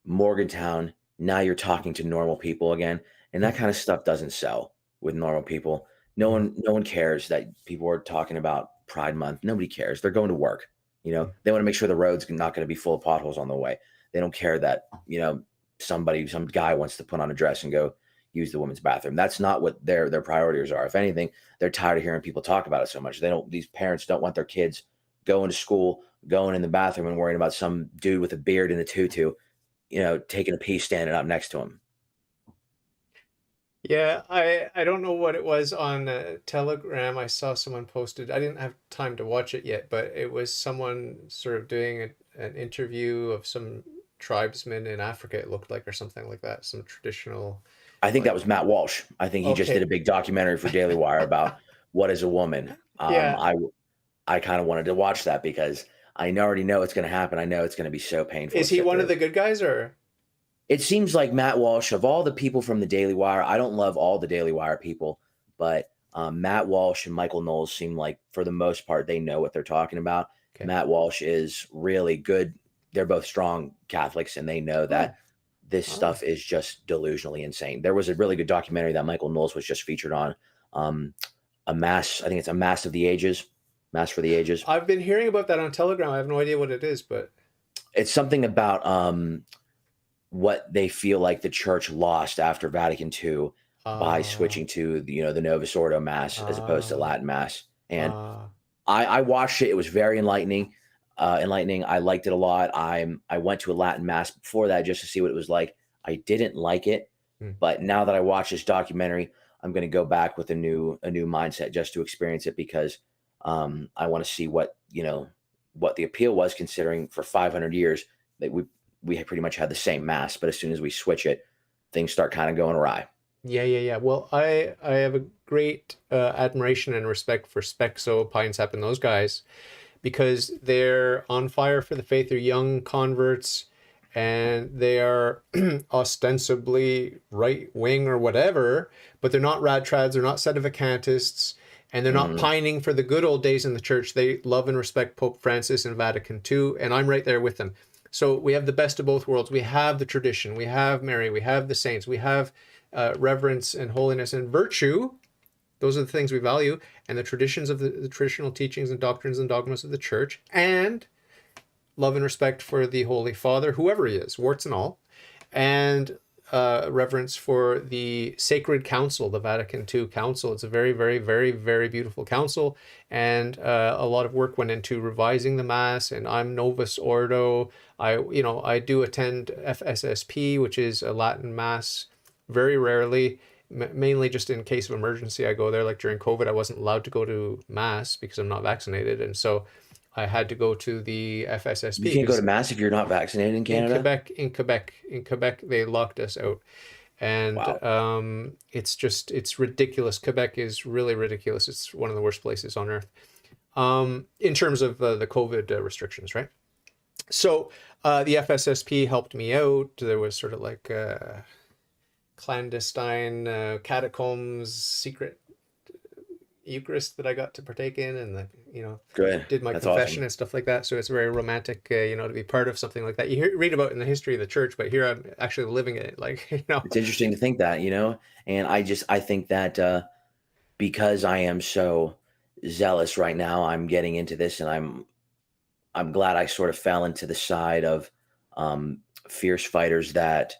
Morgantown, now you're talking to normal people again, and that kind of stuff doesn't sell with normal people. Mhm. No one cares that people are talking about Pride Month. Nobody cares. They're going to work. They want to make sure the road's not going to be full of potholes on the way. They don't care that, some guy wants to put on a dress and go use the women's bathroom. That's not what their priorities are. If anything, they're tired of hearing people talk about it so much. These parents don't want their kids going to school, going in the bathroom and worrying about some dude with a beard and a tutu, taking a pee standing up next to him. Yeah, I don't know what it was on Telegram. I saw someone posted. I didn't have time to watch it yet, but it was someone sort of doing an interview of some tribesmen in Africa, it looked like, or something like that. Some traditional, I think that like, was Matt Walsh. I think he just did okay. a big documentary for Daily Wire about what is a woman. Yeah. I kind of wanted to watch that because already know it's going to happen. I know it's going to be so painful Is to he sit one of there. the good guys or? It seems like Matt Walsh, of all the people from the Daily Wire, I don't love all the Daily Wire people, but Matt Walsh and Michael Knowles seem like, for the most part, they know what they're talking about. Okay. Matt Walsh is really good. They're both strong Catholics, and they know Oh, that this oh. stuff is just delusionally insane. There was a really good documentary that Michael Knowles was just featured on, um, a mass. I think it's a Mass of the Ages, Mass for the Ages. I've been hearing about that on Telegram. I have no idea what it is, but It's something about what they feel like the church lost after Vatican II by uh switching to the Novus Ordo Mass as opposed to uh Latin Mass. And uh I watched it. It was very enlightening. Enlightening. I liked it a lot. I went to a Latin Mass before that just to see what it was like. I didn't like it, hmm. but now that I watched this documentary, I'm going to go back with a new mindset just to experience it because I want to see what the appeal was, considering for 500 years that we had pretty much had the same mass, but as soon as we switch it, things start kind of going awry. Yeah, yeah, yeah. Well, I have a great admiration and respect for Spexo, Pine Sap, and those guys because they're on fire for the faith. They're young converts, and they are ostensibly right wing or whatever, but they're not rad trads. They're not sedevacantists, and they're not Mhm. pining for the good old days in the church. They love and respect Pope Francis and Vatican II, and I'm right there with them. So we have the best of both worlds. We have the tradition, we have Mary, we have the saints, we have reverence and holiness and virtue. Those are the things we value, and the traditions of the traditional teachings and doctrines and dogmas of the church, and love and respect for the Holy Father, whoever he is, warts and all, and reverence for the sacred council, the Vatican II Council. It's a very, very, very, very beautiful council, and a lot of work went into revising the Mass. And I'm Novus Ordo. I do attend FSSP, which is a Latin Mass, very rarely. Mainly just in case of emergency, I go there. Like during COVID, I wasn't allowed to go to Mass because I'm not vaccinated, and so I had to go to the You FSSP can't go to because mass if you're not vaccinated in Canada. in Quebec, they locked us out, and Wow. it's ridiculous. Quebec is really ridiculous. It's one of the worst places on earth, in terms of the COVID restrictions, right? So the FSSP helped me out. There was sort of like clandestine catacombs, secret Eucharist that I got to partake in, and Good. did my That's confession awesome. and stuff like that. So it's very romantic, to be part of something like that. Read about in the history of the church, but here I'm actually living it. Like, It's interesting to think that, and I think that because I am so zealous right now, I'm getting into this, and I'm glad I sort of fell into the side of fierce fighters that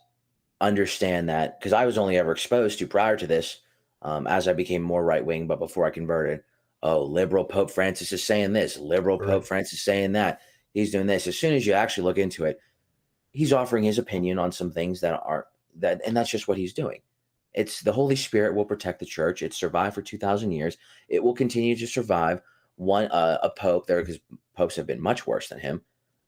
understand that, because I was only ever exposed to prior to this, as I became more right wing, but before I converted, oh, liberal Pope Francis is saying this, liberal Pope Right. Francis is saying that. He's doing this. As soon as you actually look into it, he's offering his opinion on some things that are that, and that's just what he's doing. It's the Holy Spirit will protect the church. It's survived for 2,000 years. It will continue to survive. One a pope there, because popes have been much worse than him.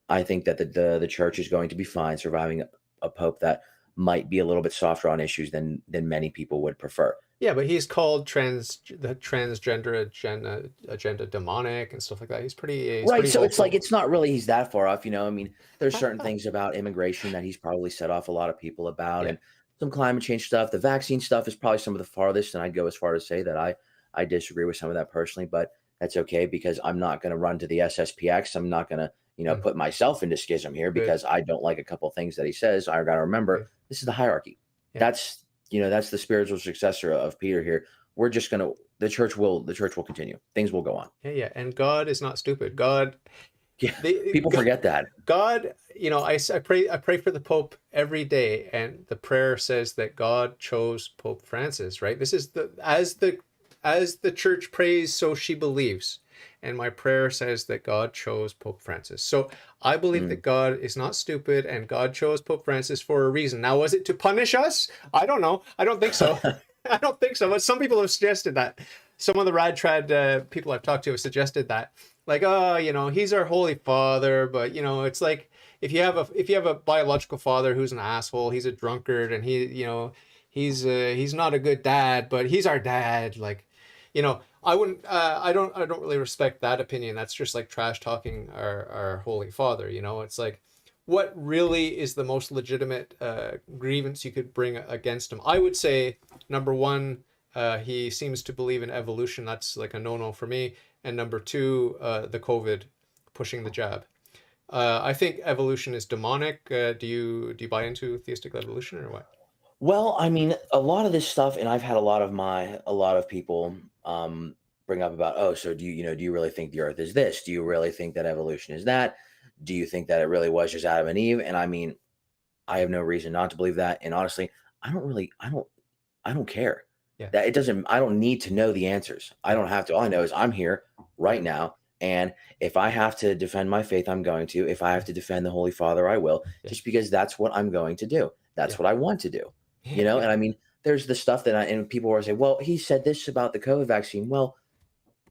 I think that the church is going to be fine surviving a pope that might be a little bit softer on issues than many people would prefer. Yeah, but he's called the transgender agenda demonic and stuff like that. He's Right, pretty so it's like vocal. it's not really he's that far off, I mean, there's certain things about immigration that he's probably set off a lot of people about, Yeah. and some climate change stuff. The vaccine stuff is probably some of the farthest, and I'd go as far as say that I disagree with some of that personally, but that's okay because I'm not gonna run to the SSPX. I'm not gonna, Mm, put myself into schism here good. because I don't like a couple things that he says. I gotta remember Good. this is the hierarchy. Yeah. That's the spiritual successor of Peter here. We're just gonna the church will continue. Things will go on. Yeah. Yeah. And God is not stupid. God, Yeah, the people forget that. God, I pray for the Pope every day, and the prayer says that God chose Pope Francis, right? This is as the church prays, so she believes. And my prayer says that God chose Pope Francis. So I believe Mm. that God is not stupid and God chose Pope Francis for a reason. Now, was it to punish us? I don't know. I don't think so. I don't think so. But some people have suggested that. Some of the rad trad people I've talked to have suggested that, like, oh, he's our holy father, but it's like if you have a biological father who's an asshole, he's a drunkard, and he's not a good dad, but he's our dad. Like, I wouldn't, I don't really respect that opinion. That's just like trash talking our holy father. It's like, what really is the most legitimate grievance you could bring against him? I would say number one, he seems to believe in evolution. That's like a no-no for me. And number two, the COVID, pushing the jab. I think evolution is demonic. Do you buy into theistic evolution or what? Well, I mean, a lot of this stuff, and I've had a lot of people bring up about, oh, so do you really think the Earth is this? Do you really think that evolution is that? Do you think that it really was just Adam and Eve? And I mean, I have no reason not to believe that. And honestly, I don't care. Yeah, That it doesn't I don't need to know the answers. I yeah, don't have to. All I know is I'm here right now. And if I have to defend my faith, I'm going to. If I have to defend the Holy Father, I will, yeah, just because that's what I'm going to do. yeah, That's what I want to do. yeah, yeah, And I mean, there's the stuff and people are saying, well, he said this about the COVID vaccine. Well,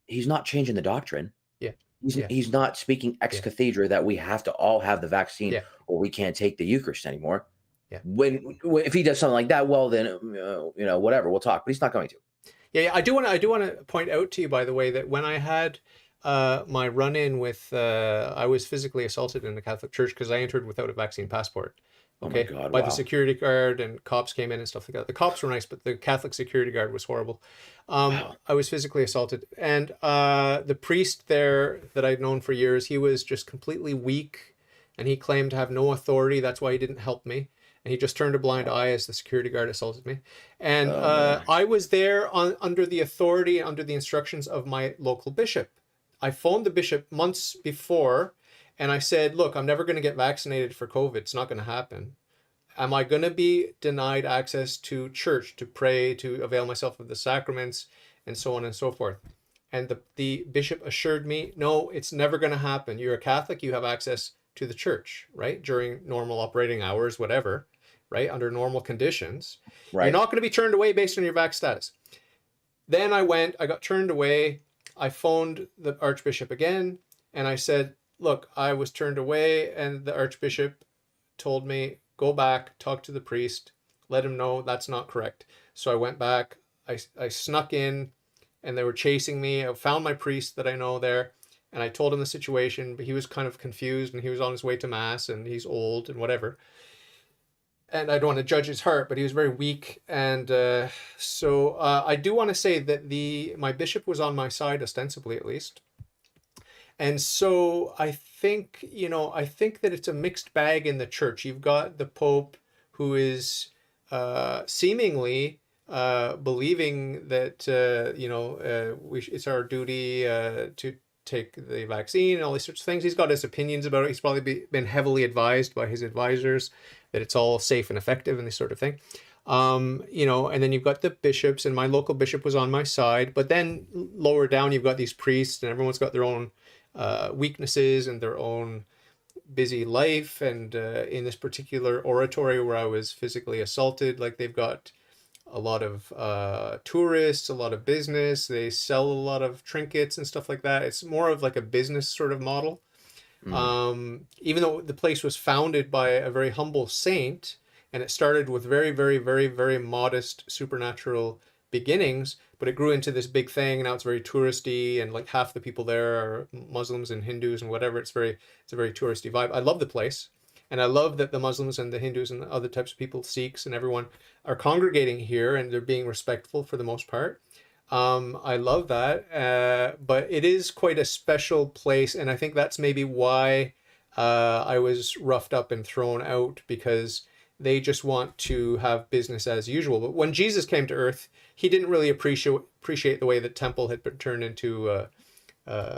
he's not changing the doctrine. yeah, He's yeah, he's not speaking ex yeah, cathedra that we have to all have the vaccine yeah, or we can't take the Eucharist anymore. yeah. If he does something like that, well, then whatever, we'll talk. But he's not going to. Yeah, yeah. I do want to point out to you, by the way, that when I had my run-in with, I was physically assaulted in the Catholic Church because I entered without a vaccine passport. Oh my Okay, God! by the Wow. security guard, and cops came in and stuff like that. The cops were nice, but the Catholic security guard was horrible. Wow. I was physically assaulted, and the priest there that I'd known for years, he was just completely weak, and he claimed to have no authority. That's why he didn't help me, and he just turned a blind eye as the security guard assaulted me. And Oh man. I was there under the authority, under the instructions of my local bishop. I phoned the bishop months before, and I said, "Look, I'm never going to get vaccinated for COVID. It's not going to happen. Am I going to be denied access to church to pray, to avail myself of the sacraments, and so on and so forth?" And the bishop assured me, "No, it's never going to happen. You're a Catholic, you have access to the church, right? During normal operating hours, whatever, right? Under normal conditions. You're Right. not going to be turned away based on your vax status." Then I got turned away. I phoned the archbishop again, and I said, "Look, I was turned away," and the archbishop told me, "Go back, talk to the priest, let him know that's not correct." So I went back, I snuck in, and they were chasing me. I found my priest that I know there, and I told him the situation, but he was kind of confused, and he was on his way to mass, and he's old and whatever. And I don't want to judge his heart, but he was very weak. And I do want to say that my bishop was on my side, ostensibly at least. And so I think that it's a mixed bag in the church. You've got the Pope who is seemingly believing that it's our duty to take the vaccine and all these sorts of things. He's got his opinions about it. He's probably been heavily advised by his advisors that it's all safe and effective and this sort of thing. And then you've got the bishops, and my local bishop was on my side. But then lower down, you've got these priests, and everyone's got their own weaknesses and their own busy life. And in this particular oratory where I was physically assaulted, like they've got a lot of tourists, a lot of business. They sell a lot of trinkets and stuff like that. It's more of like a business sort of model. Mm, Even though the place was founded by a very humble saint, and it started with very, very, very, very modest supernatural beginnings, but it grew into this big thing. Now it's very touristy, and like half the people there are Muslims and Hindus and whatever. It's a very touristy vibe. I love the place, and I love that the Muslims and the Hindus and the other types of people, Sikhs and everyone, are congregating here, and they're being respectful for the most part. I love that, but it is quite a special place, and I think that's maybe why I was roughed up and thrown out, because they just want to have business as usual. But when Jesus came to Earth, he didn't really appreciate the way the temple had been turned into a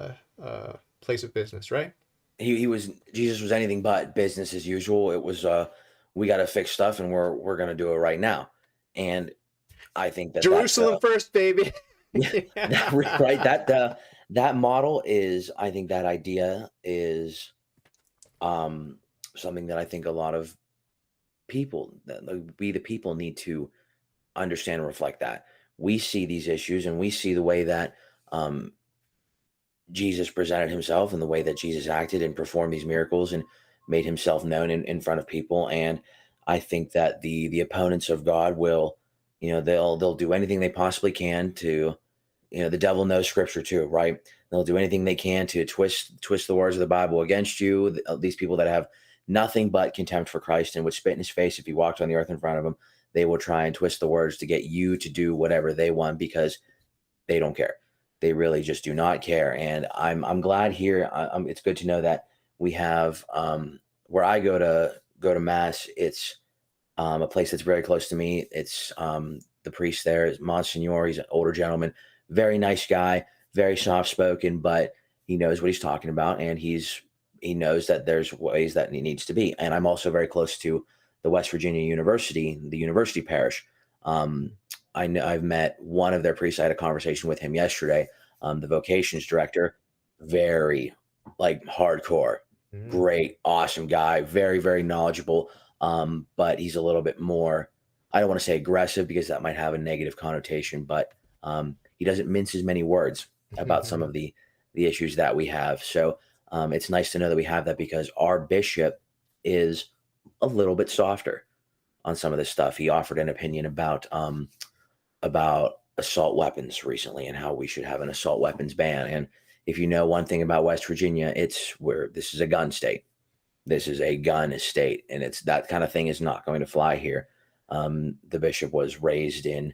place of business, right? he was Jesus was anything but business as usual. It was we got to fix stuff, and we're gonna do it right now. And I think that that's Jerusalem first, baby. yeah, Yeah. right. That model is, I think that idea is um something that I think a lot of people, that like, we the people need to understand and reflect. That we see these issues, and we see the way that um Jesus presented himself, and the way that Jesus acted and performed these miracles and made himself known in front of people. And I think that the opponents of God will, they'll do anything they possibly can to, the devil knows scripture too, right? They'll do anything they can to twist the words of the Bible against you. These people that have nothing but contempt for Christ and would spit in his face if he walked on the earth in front of him, they will try and twist the words to get you to do whatever they want, because they don't care. They really just do not care. And I'm glad here. It's good to know that we have, where I go to mass. It's a place that's very close to me. It's the priest there is Monsignor. He's an older gentleman, very nice guy, very soft spoken, but he knows what he's talking about, and he knows that there's ways that he needs to be. And I'm also very close to the West Virginia University, the university parish. Um, I know I've met one of their priests. I had a conversation with him yesterday. The vocations director, very like hardcore, Mm. great, awesome guy, very, very knowledgeable. But he's a little bit more, I don't want to say aggressive, because that might have a negative connotation, but he doesn't mince as many words about some of the issues that we have. So it's nice to know that we have that, because our bishop is a little bit softer on some of this stuff. He offered an opinion about assault weapons recently, and how we should have an assault weapons ban. And if you know one thing about West Virginia, it's where this is a gun state. This is a gun estate, and it's that kind of thing is not going to fly here. The bishop was raised in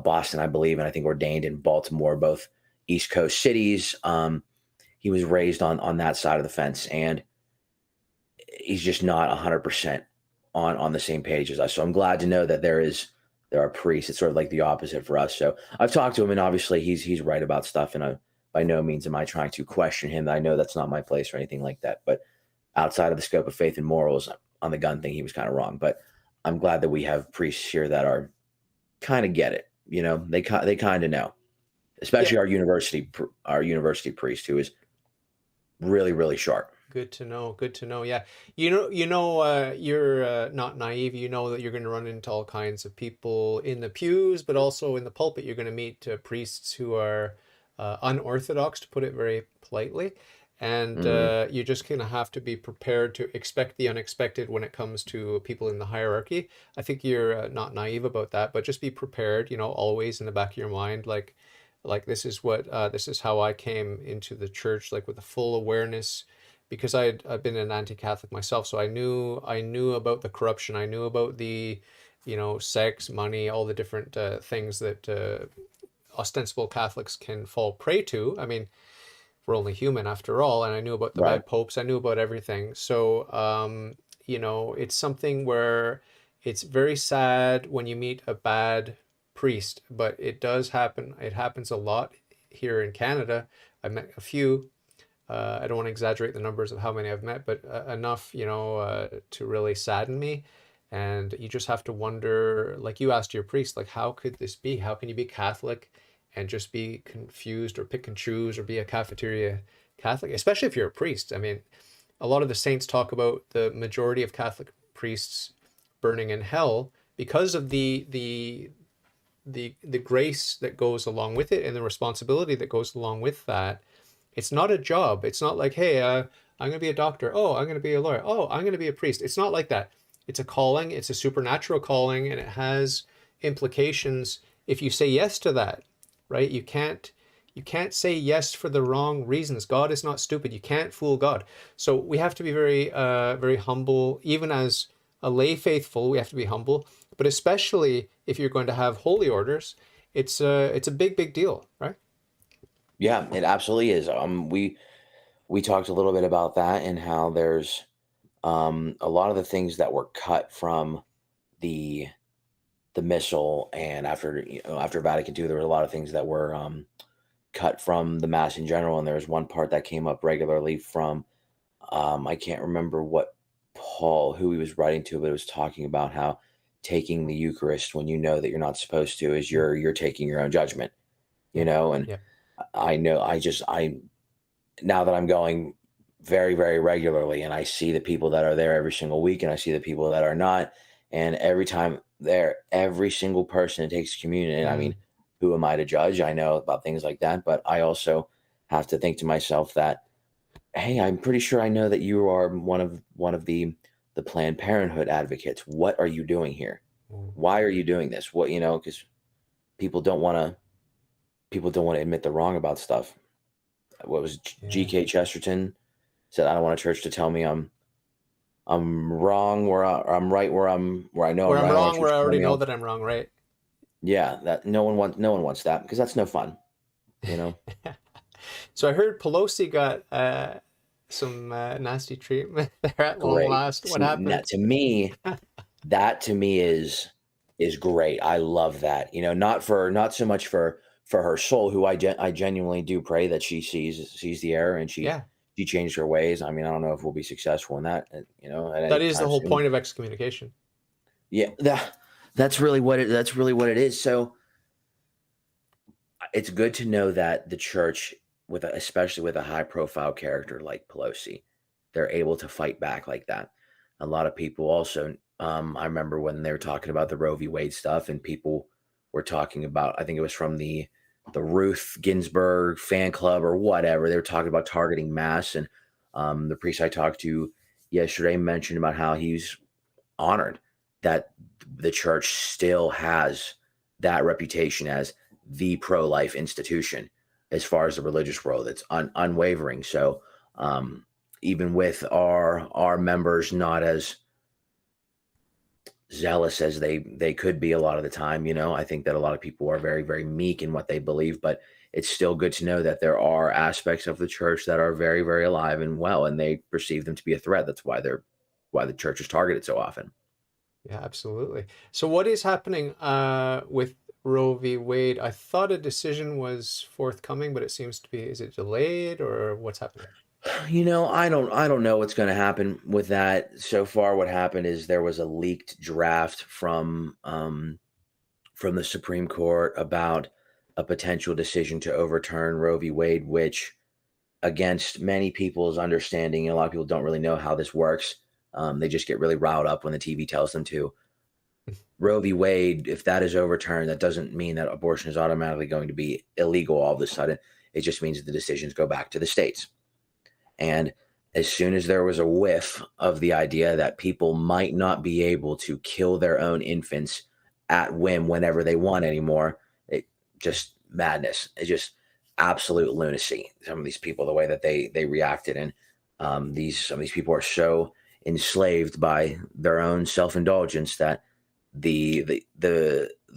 Boston, I believe, and I think ordained in Baltimore, both East Coast cities. He was raised on that side of the fence, and he's just not 100% on the same page as us. So I'm glad to know that there are priests. It's sort of like the opposite for us. So I've talked to him, and obviously he's right about stuff, and by no means am I trying to question him. I know that's not my place or anything like that. But outside of the scope of faith and morals, on the gun thing, he was kind of wrong. But I'm glad that we have priests here that are kind of get it. They kind of know, Yeah. especially our university priest, who is really, really sharp. Good to know. Good to know. Yeah. You're not naive. You know that you're going to run into all kinds of people in the pews, but also in the pulpit. You're going to meet priests who are unorthodox, to put it very politely. And Hmm. you're just going to have to be prepared to expect the unexpected when it comes to people in the hierarchy. I think you're not naive about that, but just be prepared, always in the back of your mind, like this is how I came into the church, like with a full awareness, because I've been an anti-Catholic myself, so I knew about the corruption, I knew about the, sex, money, all the different things that ostensible Catholics can fall prey to. I mean, we're only human after all, and I knew about the Right. bad popes, I knew about everything. So it's something where it's very sad when you meet a bad priest, but it does happen. It happens a lot here in Canada. I met a few. I don't want to exaggerate the numbers of how many I've met, but enough, to really sadden me. And you just have to wonder, like you asked your priest, like, how could this be? How can you be Catholic and just be confused or pick and choose or be a cafeteria Catholic, especially if you're a priest? I mean, a lot of the saints talk about the majority of Catholic priests burning in hell because of the grace that goes along with it and the responsibility that goes along with that. It's not a job. It's not like, hey, I'm going to be a doctor. Oh, I'm going to be a lawyer. Oh, I'm going to be a priest. It's not like that. It's a calling. It's a supernatural calling, and it has implications if you say yes to that, right? You can't say yes for the wrong reasons. God is not stupid. You can't fool God. So we have to be very humble, even as a lay faithful. We have to be humble, but especially if you're going to have holy orders, it's a big deal, right? Yeah, it absolutely is. We talked a little bit about that and how there's a lot of the things that were cut from the the missal, and after Vatican II, there were a lot of things that were cut from the Mass in general. And there was one part that came up regularly from I can't remember what Paul, who he was writing to, but it was talking about how taking the Eucharist when you know that you're not supposed to is you're taking your own judgment, Yeah, and yeah, I know I now that I'm going very, very regularly and I see the people that are there every single week and I see the people that are not. And every time there, every single person that takes communion, and I mm, mean, who am I to judge? I know about things like that, but I also have to think to myself that, hey, I'm pretty sure I know that you are one of the Planned Parenthood advocates. What are you doing here? mm, Why are you doing this? Because people don't want to people don't want to admit they're wrong about stuff. What was yeah. G.K. Chesterton said? I don't want a church to tell me I'm wrong or I'm right where I know Where I'm I'm right. I want a wrong, church where I to tell already me know I'm that I'm wrong, right? that no one wants that because that's no fun, you know. So I heard Pelosi got some nasty treatment there at long Great. last. What happened? That to me is great. I love that. Not so much for her soul, who I genuinely do pray that she sees the error and she Yeah, she changed her ways. I mean, I don't know if we'll be successful in that, at any that is the time whole soon. point of excommunication. Yeah, that's really what it is. So it's good to know that the church, especially with a high profile character like Pelosi, they're able to fight back like that. A lot of people also, I remember when they were talking about the Roe v. Wade stuff, and people were talking about, I think it was from the Ruth Ginsburg fan club or whatever. They were talking about targeting mass, and the priest I talked to yesterday mentioned about how he's honored that the church still has that reputation as the pro-life institution as far as the religious world. It's unwavering. So um, even with our members not as zealous as they could be a lot of the time, I think that a lot of people are very, very meek in what they believe, but it's still good to know that there are aspects of the church that are very, very alive and well, and they perceive them to be a threat. That's why the church is targeted so often. Yeah, absolutely. So what is happening with Roe v. Wade? I thought a decision was forthcoming, but it seems to be, is it delayed or what's happening? I don't know what's going to happen with that. So far, what happened is there was a leaked draft from the Supreme Court about a potential decision to overturn Roe v. Wade, which, against many people's understanding, and a lot of people don't really know how this works. They just get really riled up when the TV tells them to. Roe v. Wade, if that is overturned, that doesn't mean that abortion is automatically going to be illegal all of a sudden. It just means that the decisions go back to the states. And as soon as there was a whiff of the idea that people might not be able to kill their own infants at whim whenever they want anymore, it just madness. It's just absolute lunacy. Some of these people, the way that they reacted, and some of these people are so enslaved by their own self indulgence that the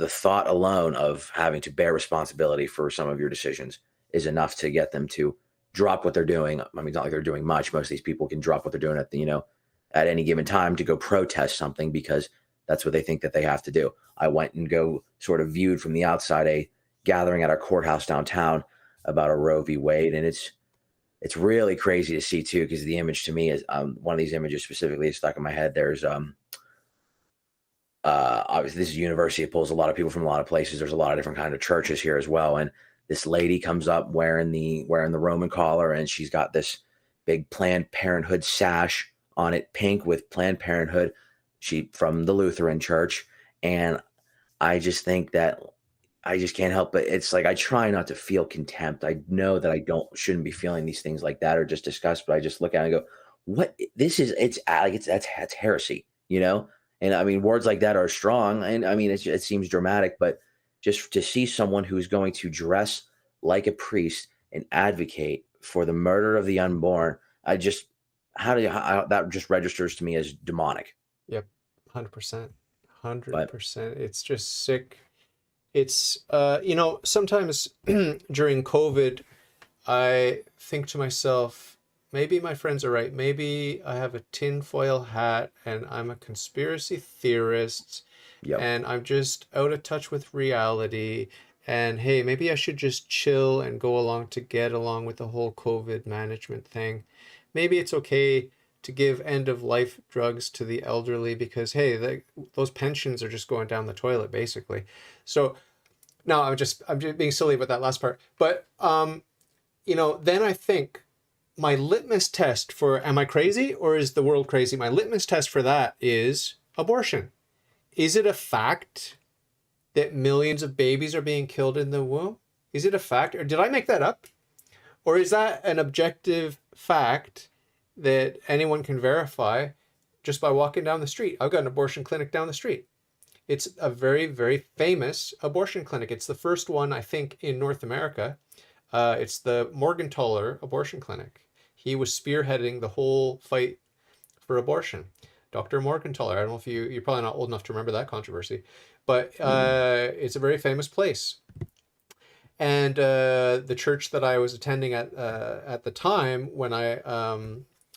thought alone of having to bear responsibility for some of your decisions is enough to get them to drop what they're doing. I mean, it's not like they're doing much. Most of these people can drop what they're doing at any given time to go protest something because that's what they think that they have to do. I went and go sort of viewed from the outside a gathering at our courthouse downtown about a Roe v. Wade, and it's really crazy to see too, because the image to me is one of these images specifically is stuck in my head. There's Obviously this is a university. It pulls a lot of people from a lot of places. There's a lot of different kind of churches here as well. And this lady comes up wearing the Roman collar, and she's got this big Planned Parenthood sash on it, pink with Planned Parenthood. She from the Lutheran church. And I just think that I just can't help but it's like I try not to feel contempt. I know that I don't shouldn't be feeling these things like that or just disgust, but I just look at it and go, "What this is? It's like it's that's heresy," you know. And I mean, words like that are strong, and I mean, it seems dramatic, but just to see someone who's going to dress like a priest and advocate for the murder of the unborn, I just how that just registers to me as demonic. Yep, 100%. But 100%. It's just sick. It's sometimes during COVID, I think to myself, maybe my friends are right. Maybe I have a tinfoil hat and I'm a conspiracy theorist yep. and I'm just out of touch with reality. And hey, maybe I should just chill and go along to get along with the whole COVID management thing. Maybe it's okay to give end of life drugs to the elderly because hey, those pensions are just going down the toilet basically. So no, I'm just being silly about that last part. But then I think my litmus test for am I crazy or is the world crazy? My litmus test for that is abortion. Is it a fact that millions of babies are being killed in the womb? Is it a fact, or did I make that up? Or is that an objective fact that anyone can verify just by walking down the street? I've got an abortion clinic down the street. It's a very, very famous abortion clinic. It's the first one, I think, in North America. It's the Morgentaler Abortion Clinic. He was spearheading the whole fight for abortion. Dr. Morgentaler. I don't know if you're probably not old enough to remember that controversy, but Mm-mm. it's a very famous place. And the church that I was attending at the time when I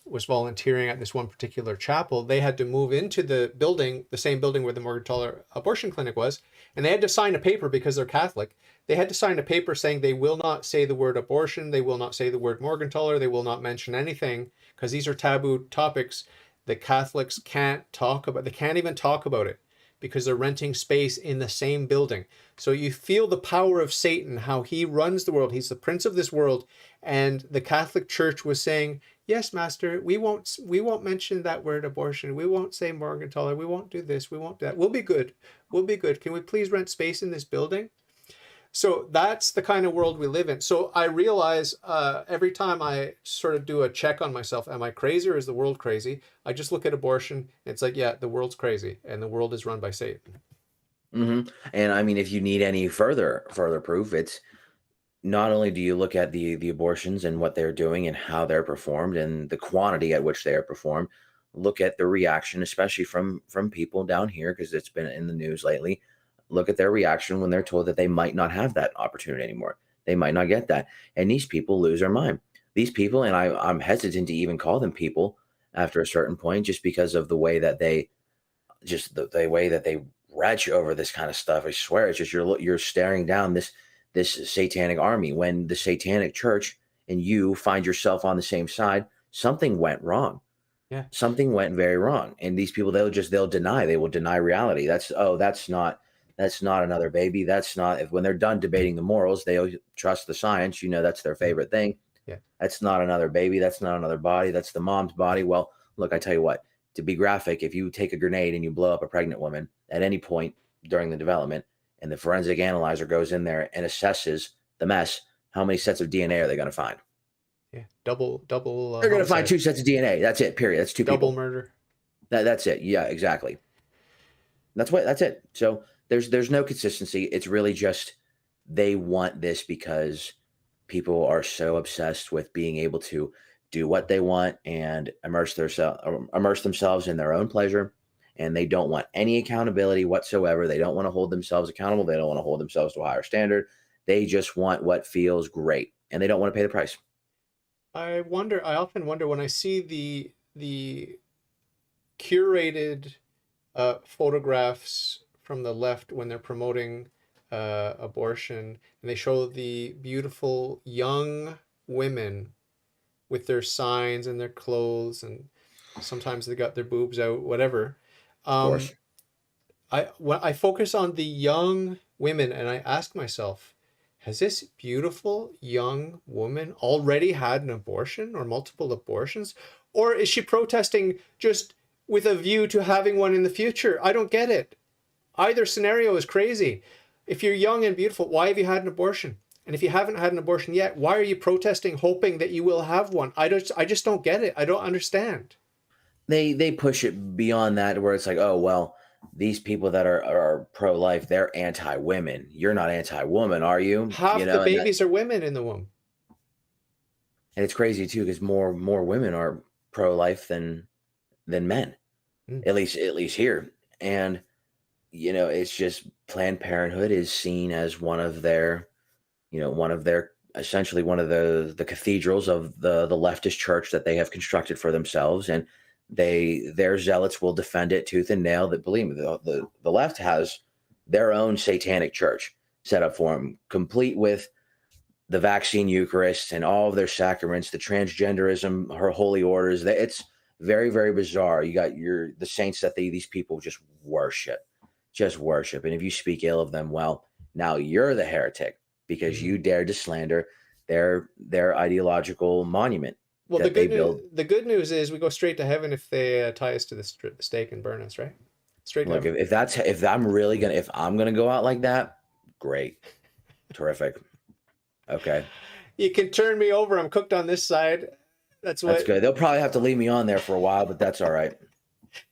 was volunteering at this one particular chapel, they had to move into the building, the same building where the Morgentaler abortion clinic was, and they had to sign a paper because they're Catholic. They had to sign a paper saying they will not say the word abortion, they will not say the word Morgentaler, they will not mention anything because these are taboo topics that Catholics can't talk about. They can't even talk about it because they're renting space in the same building. So you feel the power of Satan, how he runs the world. He's the prince of this world. And the Catholic Church was saying, yes, Master, we won't mention that word abortion. We won't say Morgentaler. We won't do this. We won't do that. We'll be good. We'll be good. Can we please rent space in this building? So that's the kind of world we live in. So I realize every time I sort of do a check on myself, am I crazy or is the world crazy? I just look at abortion. And it's like, yeah, the world's crazy and the world is run by Satan. Mhm. And I mean, if you need any further proof, it's not only do you look at the abortions and what they're doing and how they're performed and the quantity at which they are performed, look at the reaction, especially from people down here, because it's been in the news lately. Look at their reaction when they're told that they might not have that opportunity anymore. They might not get that. And these people lose their mind. These people, and I'm hesitant to even call them people after a certain point, just because of the way that they the way that they retch over this kind of stuff. I swear, it's just you're staring down this satanic army. When the satanic church and you find yourself on the same side, something went wrong. Yeah. Something went very wrong. And these people, they'll deny. They will deny reality. That's not another baby. That's not if when they're done debating the morals, they'll trust the science. That's their Yeah. favorite thing. Yeah. That's not another baby. That's not another body. That's the mom's body. Well, look, I tell you what, to be graphic, if you take a grenade and you blow up a pregnant woman at any point during the development, and the forensic analyzer goes in there and assesses the mess, how many sets of DNA are they going to find? Yeah. Double They're going to find homicide. two sets of DNA. That's it, period. That's two Double people. murder. That's it. Yeah, exactly. That's it. So there's no consistency. It's really just they want this because people are so obsessed with being able to do what they want and immerse themselves in their own pleasure, and they don't want any accountability whatsoever. They don't want to hold themselves accountable. They don't want to hold themselves to a higher standard. They just want what feels great, and they don't want to pay the price. I often wonder when I see the curated photographs from the left when they're promoting abortion, and they show the beautiful young women with their signs and their clothes, and sometimes they got their boobs out, whatever. Of Um, course. when I focus on the young women and I ask myself, has this beautiful young woman already had an abortion or multiple abortions? Or is she protesting just with a view to having one in the future? I don't get it. Either scenario is crazy. If you're young and beautiful, why have you had an abortion? And if you haven't had an abortion yet, why are you protesting hoping that you will have one? I just don't get it. I don't understand. They push it beyond that where it's like, oh well, these people that are pro life, they're anti women. You're not anti woman, are you? You Half the know, and that babies are women in the womb. and it's crazy too because more women are pro life than men, Mm. at least here. And it's just Planned Parenthood is seen as one of their essentially one of the cathedrals of the leftist church that they have constructed for themselves, and their zealots will defend it tooth and nail. That believe me, the left has their own satanic church set up for them, complete with the vaccine Eucharist and all of their sacraments, the transgenderism, her holy orders. It's very, very bizarre. You got the saints that these people just worship. And if you speak ill of them, well, now you're the heretic because Mm. you dared to slander their ideological monument Well, that they build. the good news is we go straight to heaven if they tie us to the stake and burn us, right? Straight to Look, heaven. if I'm gonna go out like that, great, terrific, okay. You can turn me over. I'm cooked on this side. That's That's what good. They'll probably have to leave me on there for a while, but that's all right.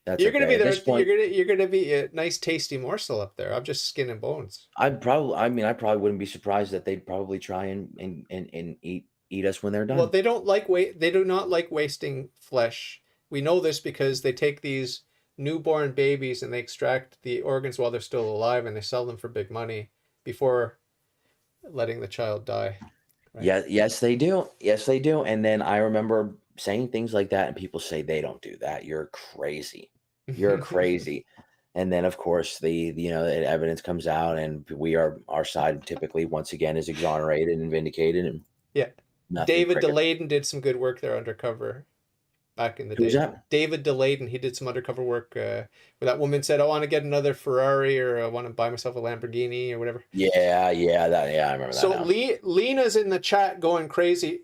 That's you're gonna okay. be At there. this point, You're gonna be a nice, tasty morsel up there. I'm just skin and bones. I probably wouldn't be surprised that they'd probably try and eat us when they're Well, done. they don't like wait. They do not like wasting flesh. We know this because they take these newborn babies and they extract the organs while they're still alive and they sell them for big money before letting the child die. Right. Yeah, yes, they do. Yes, they do. And then I remember saying things like that, and people say they don't do that. You're crazy. You're crazy. And then, of course, the evidence comes out, and our side typically once again is exonerated and vindicated, and Yeah. nothing David cricket. Delayden did some good work there undercover back in the Who's day. that? David Delayden, he did some undercover work where that woman said, I want to get another Ferrari or I want to buy myself a Lamborghini or whatever. Yeah, I remember that So now. Lena's in the chat going crazy.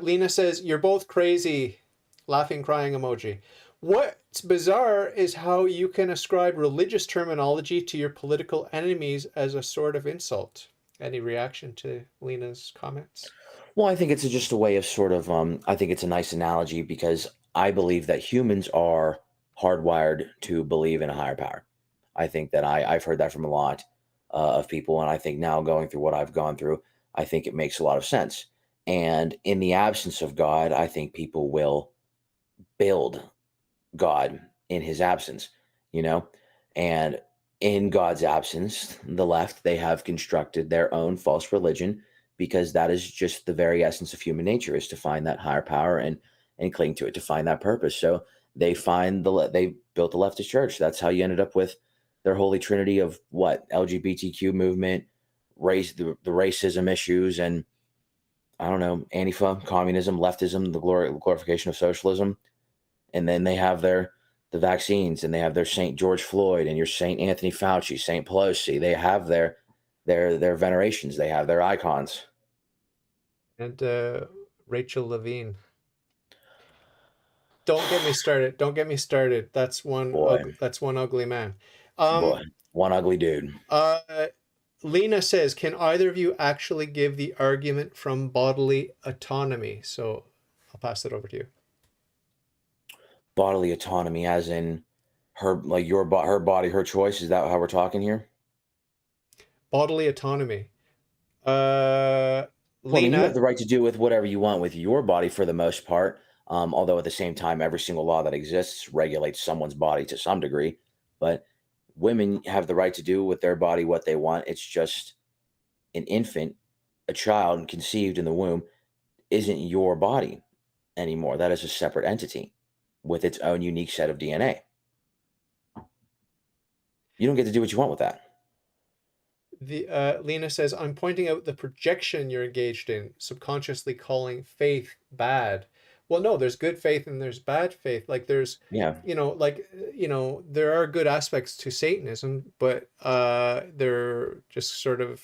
Lena says, you're both crazy. Laughing, crying emoji. What's bizarre is how you can ascribe religious terminology to your political enemies as a sort of insult. Any reaction to Lena's comments? Well, I think it's just a way of sort of, I think it's a nice analogy because I believe that humans are hardwired to believe in a higher power. I think that I've heard that from a lot of people. And I think now going through what I've gone through, I think it makes a lot of sense. And in the absence of God, I think people will build God in his absence, you know? And in God's absence, the left, they have constructed their own false religion because that is just the very essence of human nature is to find that higher power and cling to it to find that purpose. So they built the leftist church. That's how you ended up with their holy trinity of what LGBTQ movement, the racism issues, and I don't know, Antifa, communism, leftism, the glorification of socialism, and then they have the vaccines, and they have their Saint George Floyd and your Saint Anthony Fauci, Saint Pelosi. They have their venerations. They have their icons. And Rachel Levine. Don't get me started. Don't get me started. Boy, That's one ugly man. boy, Um, one ugly dude. uh, Lena says, can either of you actually give the argument from bodily autonomy? So I'll pass it over to you. Bodily autonomy, as in her body, her choice. Is that how we're talking here? Bodily autonomy. Uh, Well, I mean, you have Lena, the right to do with whatever you want with your body for the most part. Although at the same time, every single law that exists regulates someone's body to some degree. But women have the right to do with their body what they want. It's just an infant, a child conceived in the womb, isn't your body anymore. That is a separate entity with its own unique set of DNA. You don't get to do what you want with that. Lena says, I'm pointing out the projection you're engaged in, subconsciously calling faith bad. Well, no, there's good faith and there's bad faith. Like there's, Yeah. there are good aspects to Satanism, but they're just sort of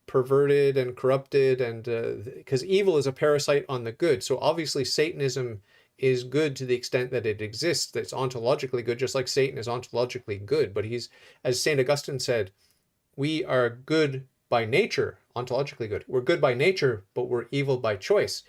perverted and corrupted, and because evil is a parasite on the good. So obviously Satanism is good to the extent that it exists. That's ontologically good, just like Satan is ontologically good. But he's, as Saint Augustine said, we are good by nature, ontologically good. We're good by nature, but we're evil by choice.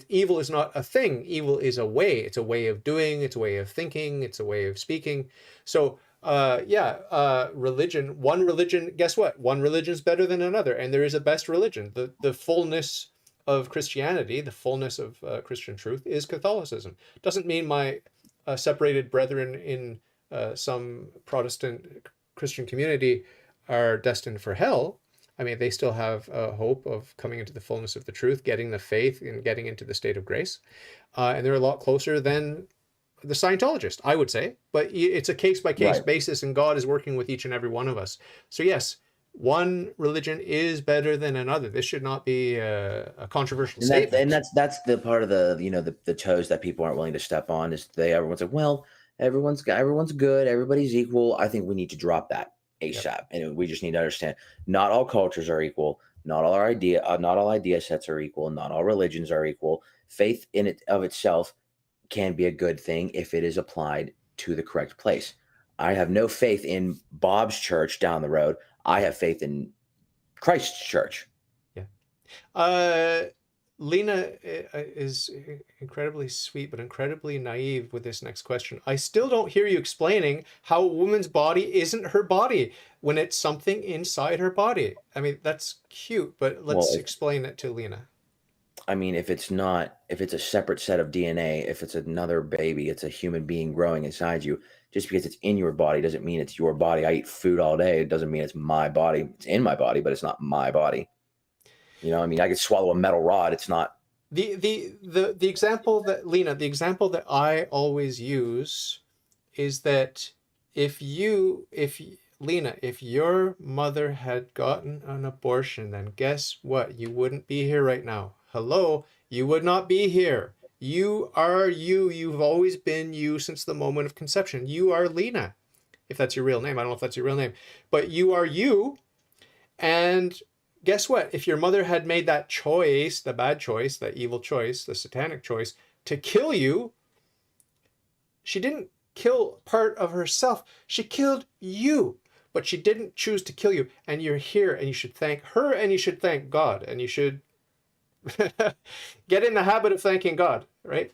Evil is not a thing. Evil is a way. It's a way of doing. It's a way of thinking. It's a way of speaking. So, religion. One religion. Guess what? One religion is better than another, and there is a best religion. The fullness of Christianity, the fullness of Christian truth, is Catholicism. Doesn't mean my separated brethren in some Protestant Christian community are destined for hell. I mean, they still have a hope of coming into the fullness of the truth, getting the faith, and getting into the state of grace. And they're a lot closer than the Scientologist, I would say. But it's a case by case Right. basis, and God is working with each and every one of us. So, yes, one religion is better than another. This should not be a controversial statement. And that's the part of the toes that people aren't willing to step on, is everyone's like, well, everyone's good, everybody's equal. I think we need to drop that ASAP. Yep. And we just need to understand, not all cultures are equal, not all idea sets are equal, not all religions are equal. Faith in it of itself can be a good thing if it is applied to the correct place. I have no faith in Bob's church down the road. I have faith in Christ's church. Lena is incredibly sweet, but incredibly naive with this next question. I still don't hear you explaining how a woman's body isn't her body when it's something inside her body. I mean, that's cute, but let's explain it to Lena. I mean, if it's a separate set of DNA, if it's another baby, it's a human being growing inside you. Just because it's in your body doesn't mean it's your body. I eat food all day. It doesn't mean it's my body. It's in my body, but it's not my body. I mean, I could swallow a metal rod. It's not. The example that Lena, the example that I always use is that if Lena, if your mother had gotten an abortion, then guess what? You wouldn't be here right now. Hello, you would not be here. You are you. You've always been you since the moment of conception. You are Lena, if that's your real name. I don't know if that's your real name, but you are you. And guess what? If your mother had made that choice, the bad choice, the evil choice, the satanic choice, to kill you, she didn't kill part of herself. She killed you, but she didn't choose to kill you. And you're here, and you should thank her, and you should thank God, and you should get in the habit of thanking God, right?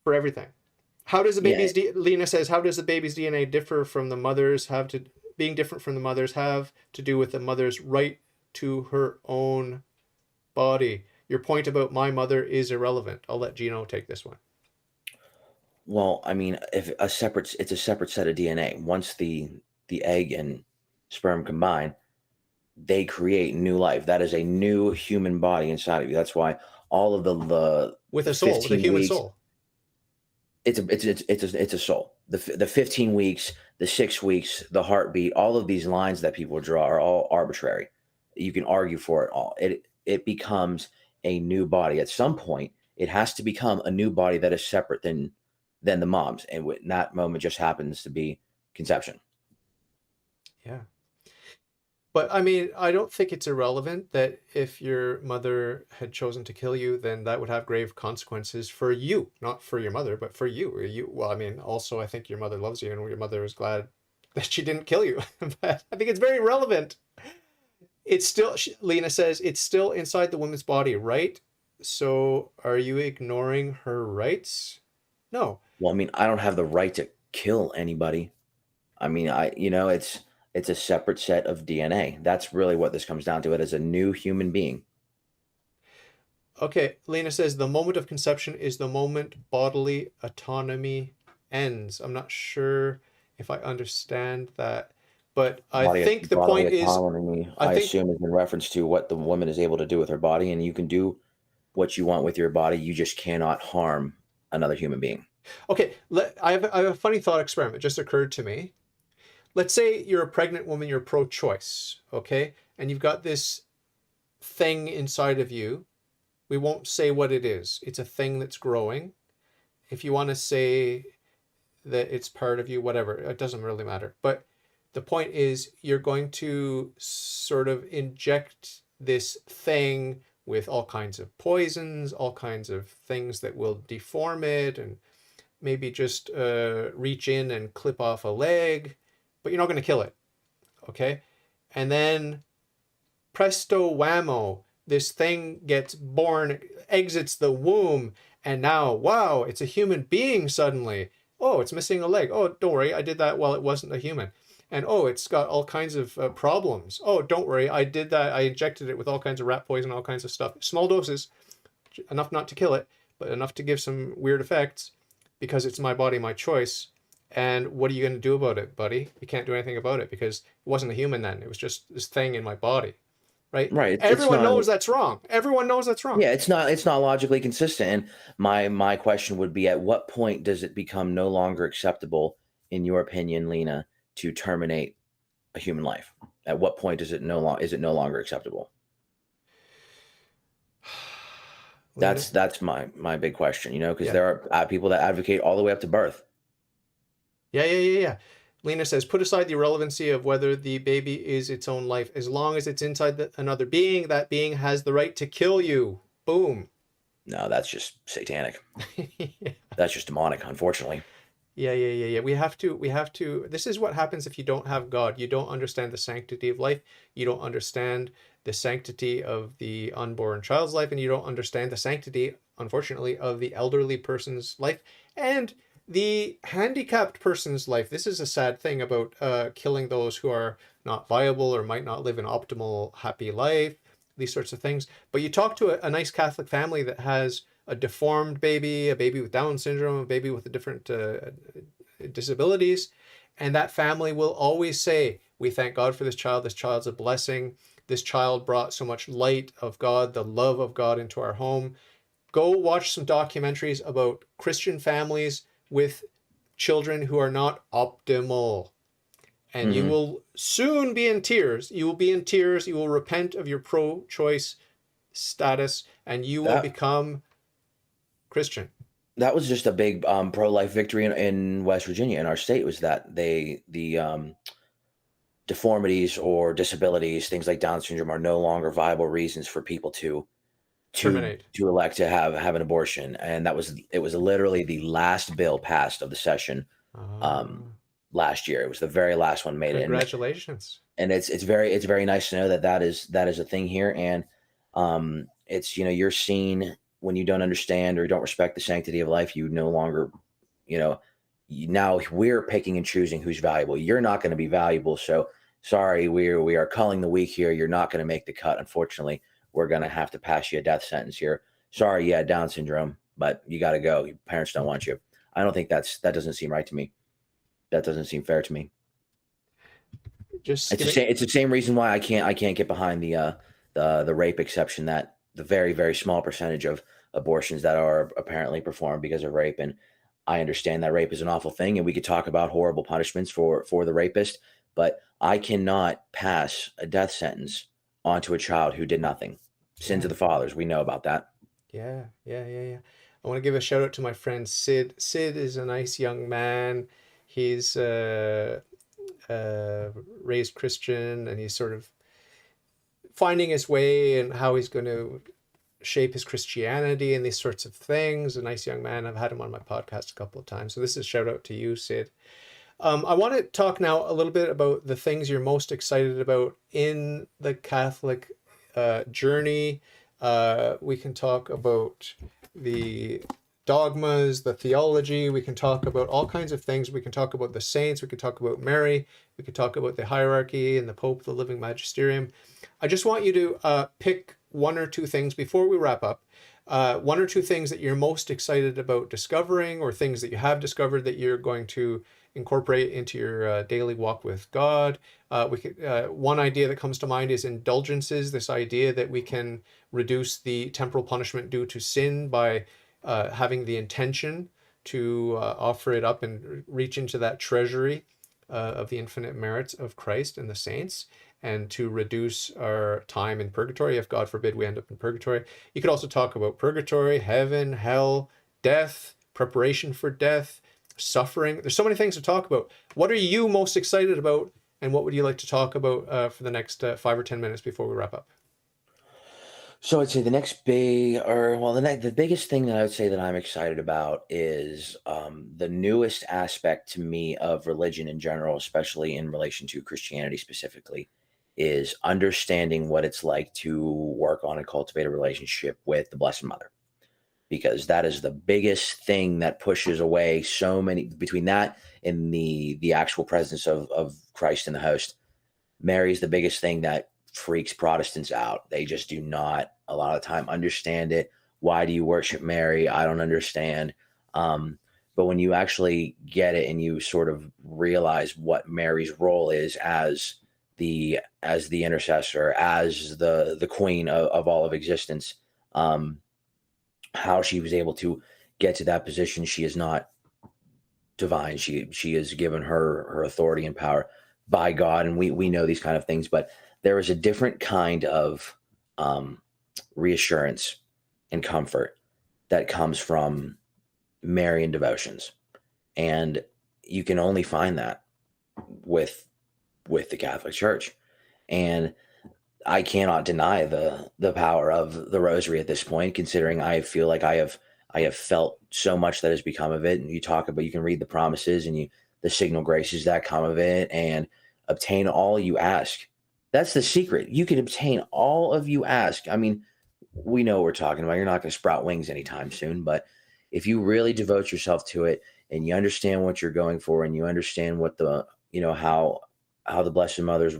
For everything. How does the baby's Lena says, how does the baby's DNA differ from the mother's, being different from the mother's have to do with the mother's right to her own body? Your point about my mother is irrelevant. I'll let Geno take this one. Well, I mean, it's a separate set of DNA. Once the egg and sperm combine, they create new life. That is a new human body inside of you. That's why all of the with a soul, with a human soul. It's a soul. The 15 weeks, the 6 weeks, the heartbeat, all of these lines that people draw are all arbitrary. You can argue for it all. It becomes a new body. At some point, it has to become a new body that is separate than the mom's, and in that moment just happens to be conception. Yeah. But I mean, I don't think it's irrelevant that if your mother had chosen to kill you, then that would have grave consequences for you, not for your mother, but for you. Well, I mean, also, I think your mother loves you, and your mother is glad that she didn't kill you. But I think it's very relevant. It's still, Lena says, it's still inside the woman's body, right? So are you ignoring her rights? No. Well, I mean, I don't have the right to kill anybody. I mean, it's a separate set of DNA. That's really what this comes down to. It is a new human being. Okay, Lena says the moment of conception is the moment bodily autonomy ends. I'm not sure if I understand that, but I think the point is, I assume is in reference to what the woman is able to do with her body, and you can do what you want with your body. You just cannot harm another human being. Okay, I have a funny thought experiment just occurred to me. Let's say you're a pregnant woman, you're pro-choice, okay? And you've got this thing inside of you. We won't say what it is. It's a thing that's growing. if you want to say that it's part of you, whatever, it doesn't really matter. But the point is, you're going to sort of inject this thing with all kinds of poisons, all kinds of things that will deform it, and maybe just reach in and clip off a leg, but you're not going to kill it. Okay? And then presto whammo, this thing gets born, exits the womb, and now, wow, it's a human being suddenly. Oh, it's missing a leg. Oh, don't worry, I did that while it wasn't a human. And oh, it's got all kinds of problems. Oh, don't worry, I did that. I injected it with all kinds of rat poison, all kinds of stuff. Small doses, enough not to kill it, but enough to give some weird effects, because it's my body, my choice. And what are you going to do about it, buddy? You can't do anything about it because it wasn't a human then. It was just this thing in my body, right? Right. It's Everyone not. knows that's wrong. Everyone knows that's wrong. Yeah, it's not logically consistent. And my question would be, at what point does it become no longer acceptable, in your opinion, Lena, to terminate a human life? At what point is it no longer acceptable? Lena? That's my big question, because Yeah. there are people that advocate all the way up to birth. Yeah. Lena says, put aside the irrelevancy of whether the baby is its own life. As long as it's inside another being, that being has the right to kill you. Boom. No, that's just satanic. Yeah. That's just demonic, unfortunately. Yeah. We have to. This is what happens if you don't have God. You don't understand the sanctity of life. You don't understand the sanctity of the unborn child's life, and you don't understand the sanctity, unfortunately, of the elderly person's life and the handicapped person's life. This is a sad thing about killing those who are not viable or might not live an optimal, happy life, these sorts of things. But you talk to a nice Catholic family that has a deformed baby, a baby with Down syndrome, a baby with a different disabilities, and that family will always say, we thank God for this child. This child's a blessing. This child brought so much light of God, the love of God, into our home. Go watch some documentaries about Christian families with children who are not optimal. And you will soon be in tears. You will be in tears. You will repent of your pro-choice status, and you will become Christian. That was just a big pro-life victory in West Virginia, in our state, was that the deformities or disabilities, things like Down syndrome, are no longer viable reasons for people to Terminate. elect to have an abortion. And it was literally the last bill passed of the session last year. It was the very last one made. Congratulations. And it's very nice to know that is a thing here. And it's, you're seen when you don't understand or don't respect the sanctity of life. You no longer, now we're picking and choosing who's valuable. You're not going to be valuable. So sorry, we are culling the weak here. You're not going to make the cut. Unfortunately, we're going to have to pass you a death sentence here. Sorry, yeah, Down syndrome, but you got to go. Your parents don't want you. I don't think that doesn't seem right to me. That doesn't seem fair to me. It's the same reason why I can't get behind the rape exception, that the very, very small percentage of abortions that are apparently performed because of rape. And I understand that rape is an awful thing, and we could talk about horrible punishments for the rapist, but I cannot pass a death sentence onto a child who did nothing. Sins of the fathers. We know about that. Yeah. I want to give a shout out to my friend Sid. Sid is a nice young man. He's raised Christian, and he's sort of finding his way and how he's going to shape his Christianity and these sorts of things. A nice young man. I've had him on my podcast a couple of times. So this is a shout out to you, Sid. I want to talk now a little bit about the things you're most excited about in the Catholic journey. We can talk about the dogmas, the theology. We can talk about all kinds of things. We can talk about the saints. We can talk about Mary. We can talk about the hierarchy and the Pope, the living magisterium. I just want you to pick one or two things before we wrap up. One or two things that you're most excited about discovering, or things that you have discovered that you're going to incorporate into your daily walk with God. One idea that comes to mind is indulgences, this idea that we can reduce the temporal punishment due to sin by having the intention to offer it up and reach into that treasury of the infinite merits of Christ and the saints, and to reduce our time in purgatory, if God forbid we end up in purgatory. You could also talk about purgatory, heaven, hell, death, preparation for death, suffering. There's so many things to talk about. What are you most excited about, and what would you like to talk about for the next 5 or 10 minutes before we wrap up? So I'd say the next big, or well, the biggest thing that I would say that I'm excited about is the newest aspect to me of religion in general, especially in relation to Christianity specifically, is understanding what it's like to work on and cultivate a relationship with the Blessed Mother, because that is the biggest thing that pushes away so many between that and the actual presence of Christ in the host. Mary's the biggest thing that freaks Protestants out. They just do not a lot of the time understand it. Why do you worship Mary? I don't understand. But when you actually get it and you sort of realize what Mary's role is as the intercessor, as the queen of all of existence, how she was able to get to that position. She is not divine. She is given her authority and power by God, and we know these kind of things. But there is a different kind of reassurance and comfort that comes from Marian devotions, and you can only find that with the Catholic Church. And I cannot deny the power of the Rosary at this point, considering I feel like I have felt so much that has become of it. And you talk about, you can read the promises and the signal graces that come of it, and obtain all you ask. That's the secret. You can obtain all of you ask. I mean, we know what we're talking about. You're not going to sprout wings anytime soon, but if you really devote yourself to it and you understand what you're going for, and you understand what how the Blessed Mother's,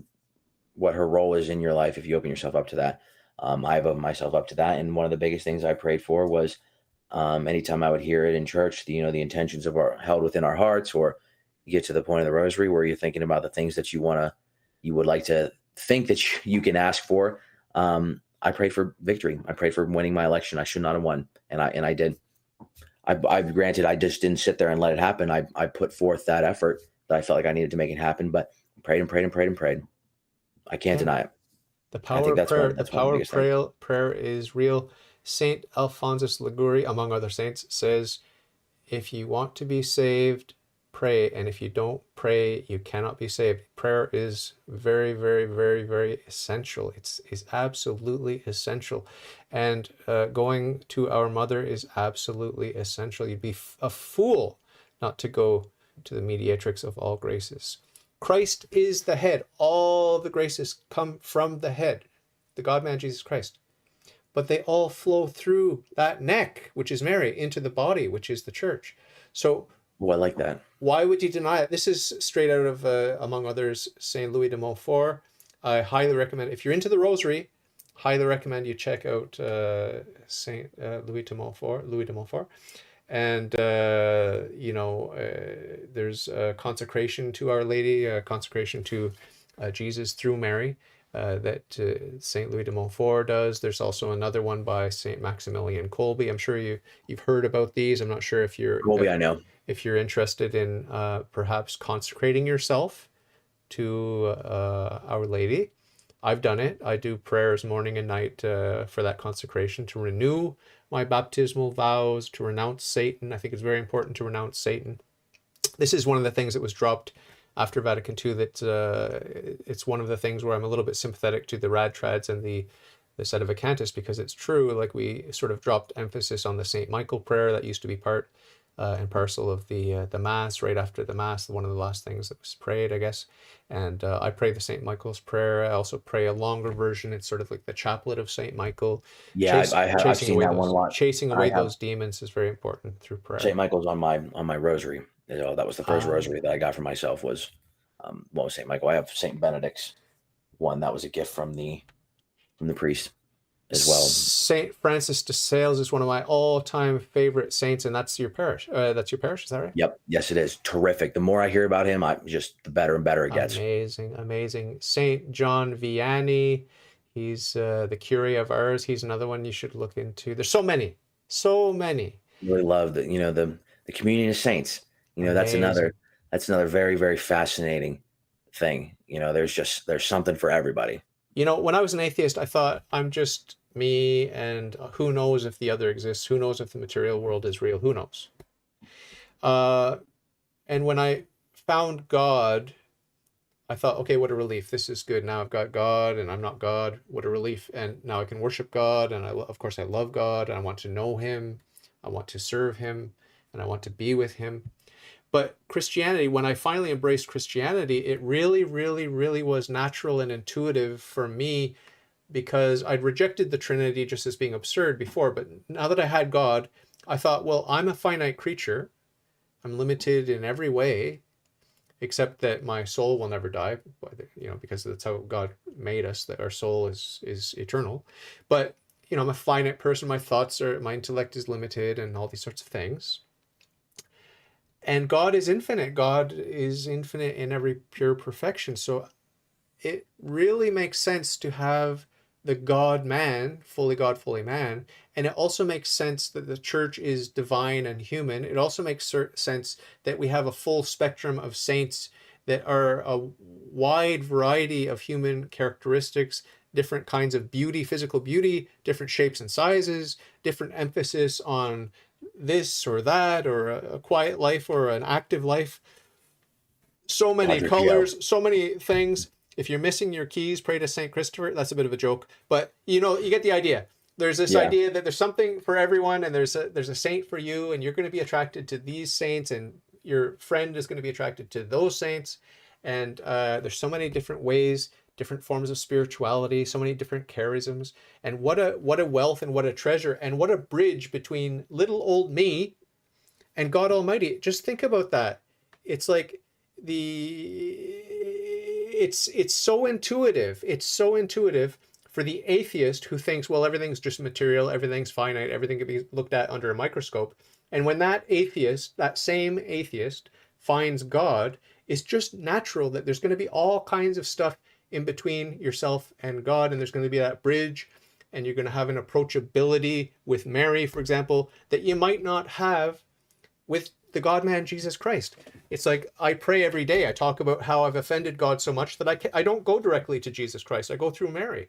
what her role is in your life, if you open yourself up to that. I've opened myself up to that. And one of the biggest things I prayed for was anytime I would hear it in church, the intentions of our held within our hearts, or you get to the point of the Rosary where you're thinking about the things that you would like to think that you can ask for. I prayed for victory. I prayed for winning my election. I should not have won. And I did. I granted, I just didn't sit there and let it happen. I put forth that effort that I felt like I needed to make it happen, but prayed and prayed and prayed and prayed. I can't deny it. The I power think of prayer. that's The one of the power of biggest things. prayer is real. Saint Alphonsus Liguori, among other saints, says, if you want to be saved, pray. And if you don't pray, you cannot be saved. Prayer is very, very, very, very essential. It's absolutely essential. And going to our mother is absolutely essential. You'd be a fool not to go to the mediatrix of all graces. Christ is the head. All the graces come from the head, the God-man Jesus Christ. But they all flow through that neck, which is Mary, into the body, which is the church. So Oh, I like that. why would you deny it? This is straight out of, among others, Saint Louis de Montfort. I highly recommend, if you're into the Rosary, highly recommend you check out Saint Louis de Montfort. And there's a consecration to Our Lady, a consecration to Jesus through Mary, that Saint Louis de Montfort does. There's also another one by Saint Maximilian Kolbe. I'm sure you've heard about these. I'm not sure if Colby, I know. if you're interested in perhaps consecrating yourself to Our Lady. I've done it. I do prayers morning and night for that consecration, to renew my baptismal vows, to renounce Satan. I think it's very important to renounce Satan. This is one of the things that was dropped after Vatican II, that it's one of the things where I'm a little bit sympathetic to the rad trads and the sedevacantists, because it's true, like, we sort of dropped emphasis on the St. Michael prayer that used to be part and parcel of the Mass, right after the Mass, one of the last things that was prayed, I guess. And I pray the St. Michael's prayer. I also pray a longer version. It's sort of like the chaplet of St. Michael. Yeah, I've seen that one a lot. Chasing away I have those demons is very important through prayer. St. Michael's on my rosary. That was the first rosary that I got for myself, was what was St. Michael. I have St. Benedict's one. That was a gift from the priest as well. Saint Francis de Sales is one of my all-time favorite saints, and that's your parish. That's your parish, is that right? Yep. Yes, it is. Terrific. The more I hear about him, the better and better it gets. Amazing. Saint John Vianney, he's the Curé of Ars. He's another one you should look into. There's so many. Really love the communion of saints. That's another very, very fascinating thing. There's something for everybody. When I was an atheist, I thought, I'm just me, and who knows if the other exists? Who knows if the material world is real? Who knows? Uh, and when I found God, I thought, okay, what a relief. This is good. Now I've got God and I'm not God. What a relief. And now I can worship God. And of course, I love God and I want to know him. I want to serve him and I want to be with him. But Christianity, when I finally embraced Christianity, it really, really, really was natural and intuitive for me because I'd rejected the Trinity just as being absurd before. But now that I had God, I thought, well, I'm a finite creature. I'm limited in every way, except that my soul will never die, because that's how God made us, that our soul is eternal. But, I'm a finite person. My intellect is limited and all these sorts of things. And God is infinite. God is infinite in every pure perfection. So it really makes sense to have the God man, fully God, fully man. And it also makes sense that the church is divine and human. It also makes sense that we have a full spectrum of saints that are a wide variety of human characteristics, different kinds of beauty, physical beauty, different shapes and sizes, different emphasis on this or that, or a quiet life or an active life. So many Padre Pio. colors, so many things. If you're missing your keys, pray to Saint Christopher. That's a bit of a joke, but you get the idea. There's this Yeah. idea that there's something for everyone, and there's a saint for you, and you're going to be attracted to these saints, and your friend is going to be attracted to those saints. And there's so many different ways, different forms of spirituality, so many different charisms, and what a wealth and what a treasure and what a bridge between little old me and God Almighty. Just think about that. It's like it's so intuitive. It's so intuitive for the atheist who thinks, well, everything's just material, everything's finite, everything can be looked at under a microscope. And when that same atheist, finds God, it's just natural that there's going to be all kinds of stuff in between yourself and God, and there's going to be that bridge, and you're going to have an approachability with Mary, for example, that you might not have with the God-man Jesus Christ. It's like I pray every day. I talk about how I've offended God so much that I don't go directly to Jesus Christ. I go through Mary,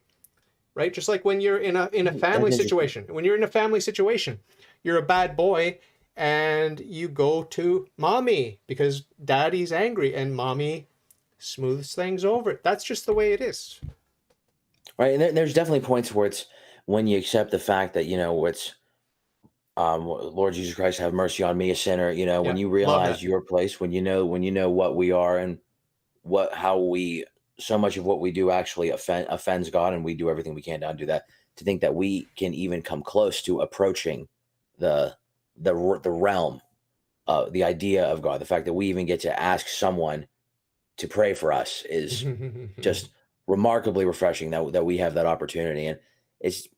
right? Just like when you're in a family That's interesting. situation. When you're in a family situation, you're a bad boy and you go to mommy because daddy's angry and mommy smooths things over. That's just the way it is. Right. And there's definitely points where it's when you accept the fact that, it's Lord Jesus Christ, have mercy on me, a sinner. When Yeah, you love realize that. your place, when you know what we are and how we, so much of what we do actually offends God, and we do everything we can to undo that. To think that we can even come close to approaching the the realm, the idea of God, the fact that we even get to ask someone to pray for us is just remarkably refreshing that we have that opportunity. And it's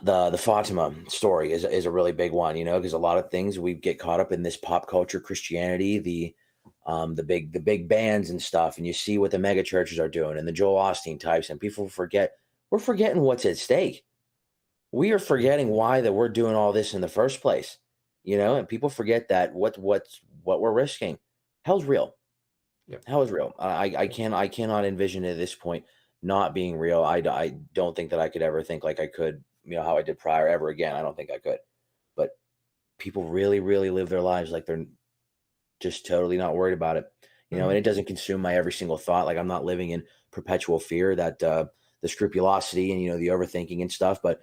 the Fatima story is a really big one, because a lot of things we get caught up in this pop culture Christianity, the big bands and stuff, and you see what the mega churches are doing and the Joel Osteen types, and people forget we're forgetting what's at stake. We are forgetting why that we're doing all this in the first place, and people forget that what we're risking. Hell's real. Yep. Hell is real. I cannot envision at this point not being real. I don't think that I could ever think like I could, how I did prior ever again. I don't think I could. But people really, really live their lives like they're just totally not worried about it. And it doesn't consume my every single thought. Like I'm not living in perpetual fear that the scrupulosity and the overthinking and stuff. But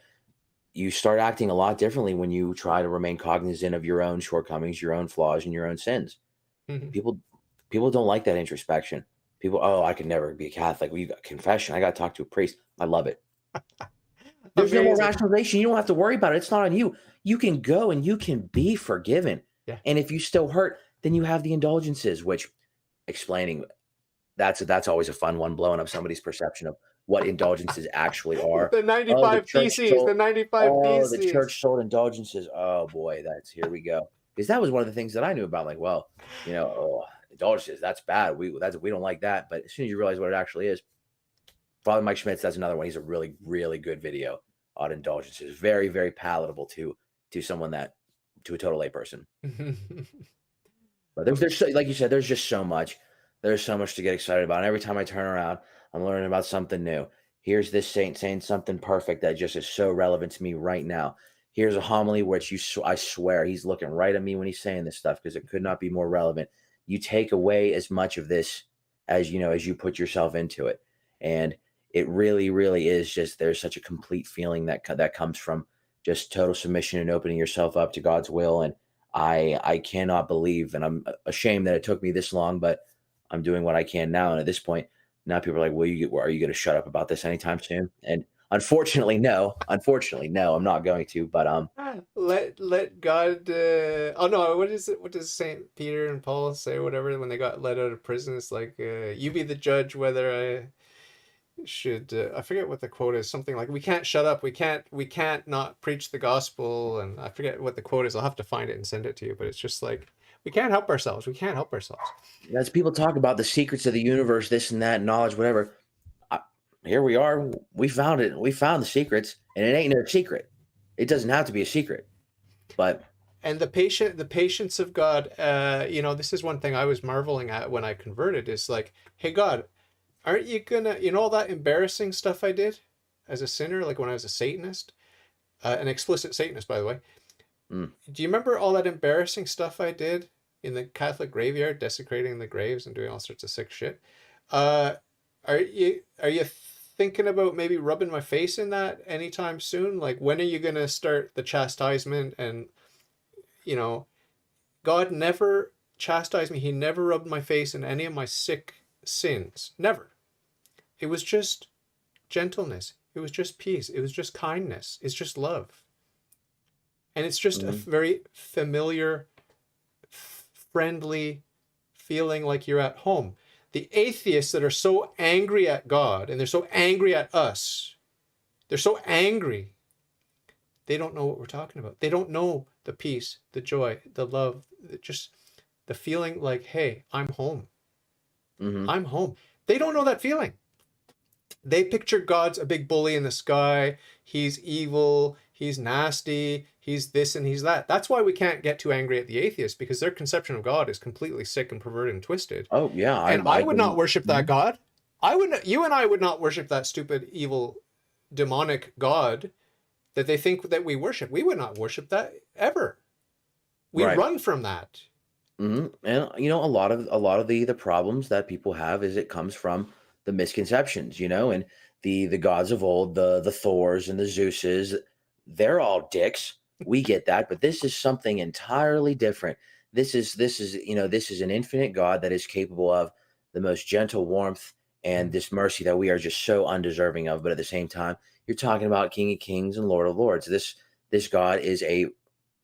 you start acting a lot differently when you try to remain cognizant of your own shortcomings, your own flaws, and your own sins. People people don't like that introspection. People, oh, I could never be a Catholic. We got confession. I got to talk to a priest. I love it. There's no more Amazing. rationalization. You don't have to worry about it. It's not on you. You can go and you can be forgiven. Yeah. And if you still hurt, then you have the indulgences, which explaining that's always a fun one, blowing up somebody's perception of what indulgences actually are. The Oh, the 95 church Theses. The sold. 95 Oh, the Theses. church sold indulgences. Oh boy, that's here we go. Because that was one of the things that I knew about. Like, well, oh, indulgences, that's bad. We don't like that. But as soon as you realize what it actually is, Father Mike Schmitz, that's another one. He's a really, really good video on indulgences. Very, very palatable to someone to a total layperson. But like you said, there's just so much. There's so much to get excited about. And every time I turn around, I'm learning about something new. Here's this saint saying something perfect that just is so relevant to me right now. here's a homily which I swear he's looking right at me when he's saying this stuff because it could not be more relevant. You take away as much of this as you know as you put yourself into it, and it really, really is just there's such a complete feeling that comes from just total submission and opening yourself up to God's will. And I cannot believe, and I'm ashamed that it took me this long, but I'm doing what I can now. And at this point, now people are like, are you going to shut up about this anytime soon? And unfortunately, no. Unfortunately, no, I'm not going to. But Let God. Oh no, what is it? What does Saint Peter and Paul say? Or whatever when they got let out of prison, it's like, you be the judge whether I should. I forget what the quote is. Something like, we can't shut up. We can't not preach the gospel. And I forget what the quote is. I'll have to find it and send it to you. But it's just like, we can't help ourselves. We can't help ourselves. as people talk about the secrets of the universe, this and that, knowledge, whatever, I, here we are. We found it. We found the secrets, and it ain't no secret. It doesn't have to be a secret. But And the patience of God. This is one thing I was marveling at when I converted. Is like, hey God, aren't you gonna, all that embarrassing stuff I did as a sinner, like when I was a Satanist, an explicit Satanist, by the way. mm, Do you remember all that embarrassing stuff I did in the Catholic graveyard, desecrating the graves and doing all sorts of sick shit? Uh, are you thinking about maybe rubbing my face in that anytime soon? Like, when are you gonna start the chastisement? And you know, God never chastised me. He never rubbed my face in any of my sick sins. Never. It was just gentleness. It was just peace. It was just kindness. It's just love. And it's just a mm, very familiar, friendly feeling like you're at home. The atheists that are so angry at God and they're so angry at us, they're so angry, they don't know what we're talking about. They don't know the peace, the joy, the love, just the feeling like, hey, I'm home. hmm I'm home. They don't know that feeling. They picture God's a big bully in the sky. He's evil. He's nasty. He's this and he's that. That's why we can't get too angry at the atheists, because their conception of God is completely sick and perverted and twisted. Oh yeah, And I I would not can. worship that Mhm. God. I would. You and I would not worship that stupid, evil, demonic God that they think that we worship. We would not worship that ever. We Right. run from that. And a lot of the problems that people have is it comes from the misconceptions, and the gods of old, the Thors and the Zeuses, they're all dicks. We get that, but this is something entirely different. This is an infinite God that is capable of the most gentle warmth and Mm. this mercy that we are just so undeserving of. But at the same time, you're talking about King of Kings and Lord of Lords. This God is a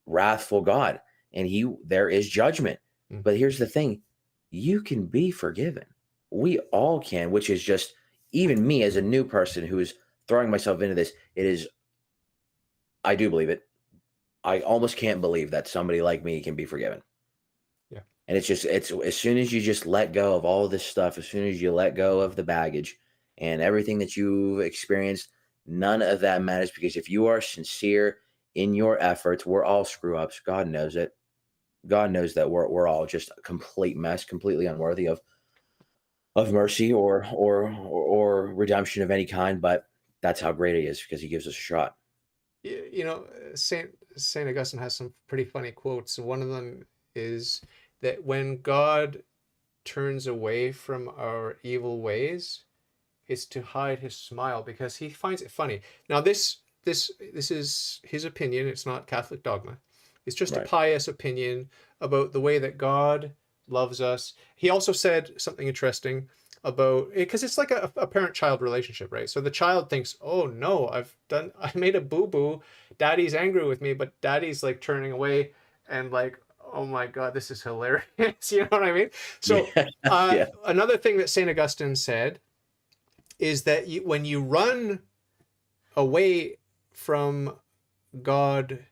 wrathful God, and there is judgment. Mm. But here's the thing, you can be forgiven. We all can, which is just even me as a new person who is throwing myself into this. I do believe it. I almost can't believe that somebody like me can be forgiven. Yeah. And it's as soon as you just let go of all this stuff, as soon as you let go of the baggage and everything that you've experienced, none of that matters, because if you are sincere in your efforts, we're all screw ups. God knows it. God knows that we're all just a complete mess, completely unworthy of mercy or redemption of any kind. But that's how great He is, because He gives us a shot. Saint Augustine has some pretty funny quotes. One of them is that when God turns away from our evil ways, it's to hide His smile because He finds it funny. Now, this is his opinion. It's not Catholic dogma. It's just a Right. pious opinion about the way that God loves us. He also said something interesting about, because it's like a parent-child relationship, right? So the child thinks, oh no, I made a boo-boo. Daddy's angry with me, but daddy's like turning away and like, oh my God, this is hilarious. You know what I mean? So Yeah. Yeah. another thing that St. Augustine said is that when you run away from God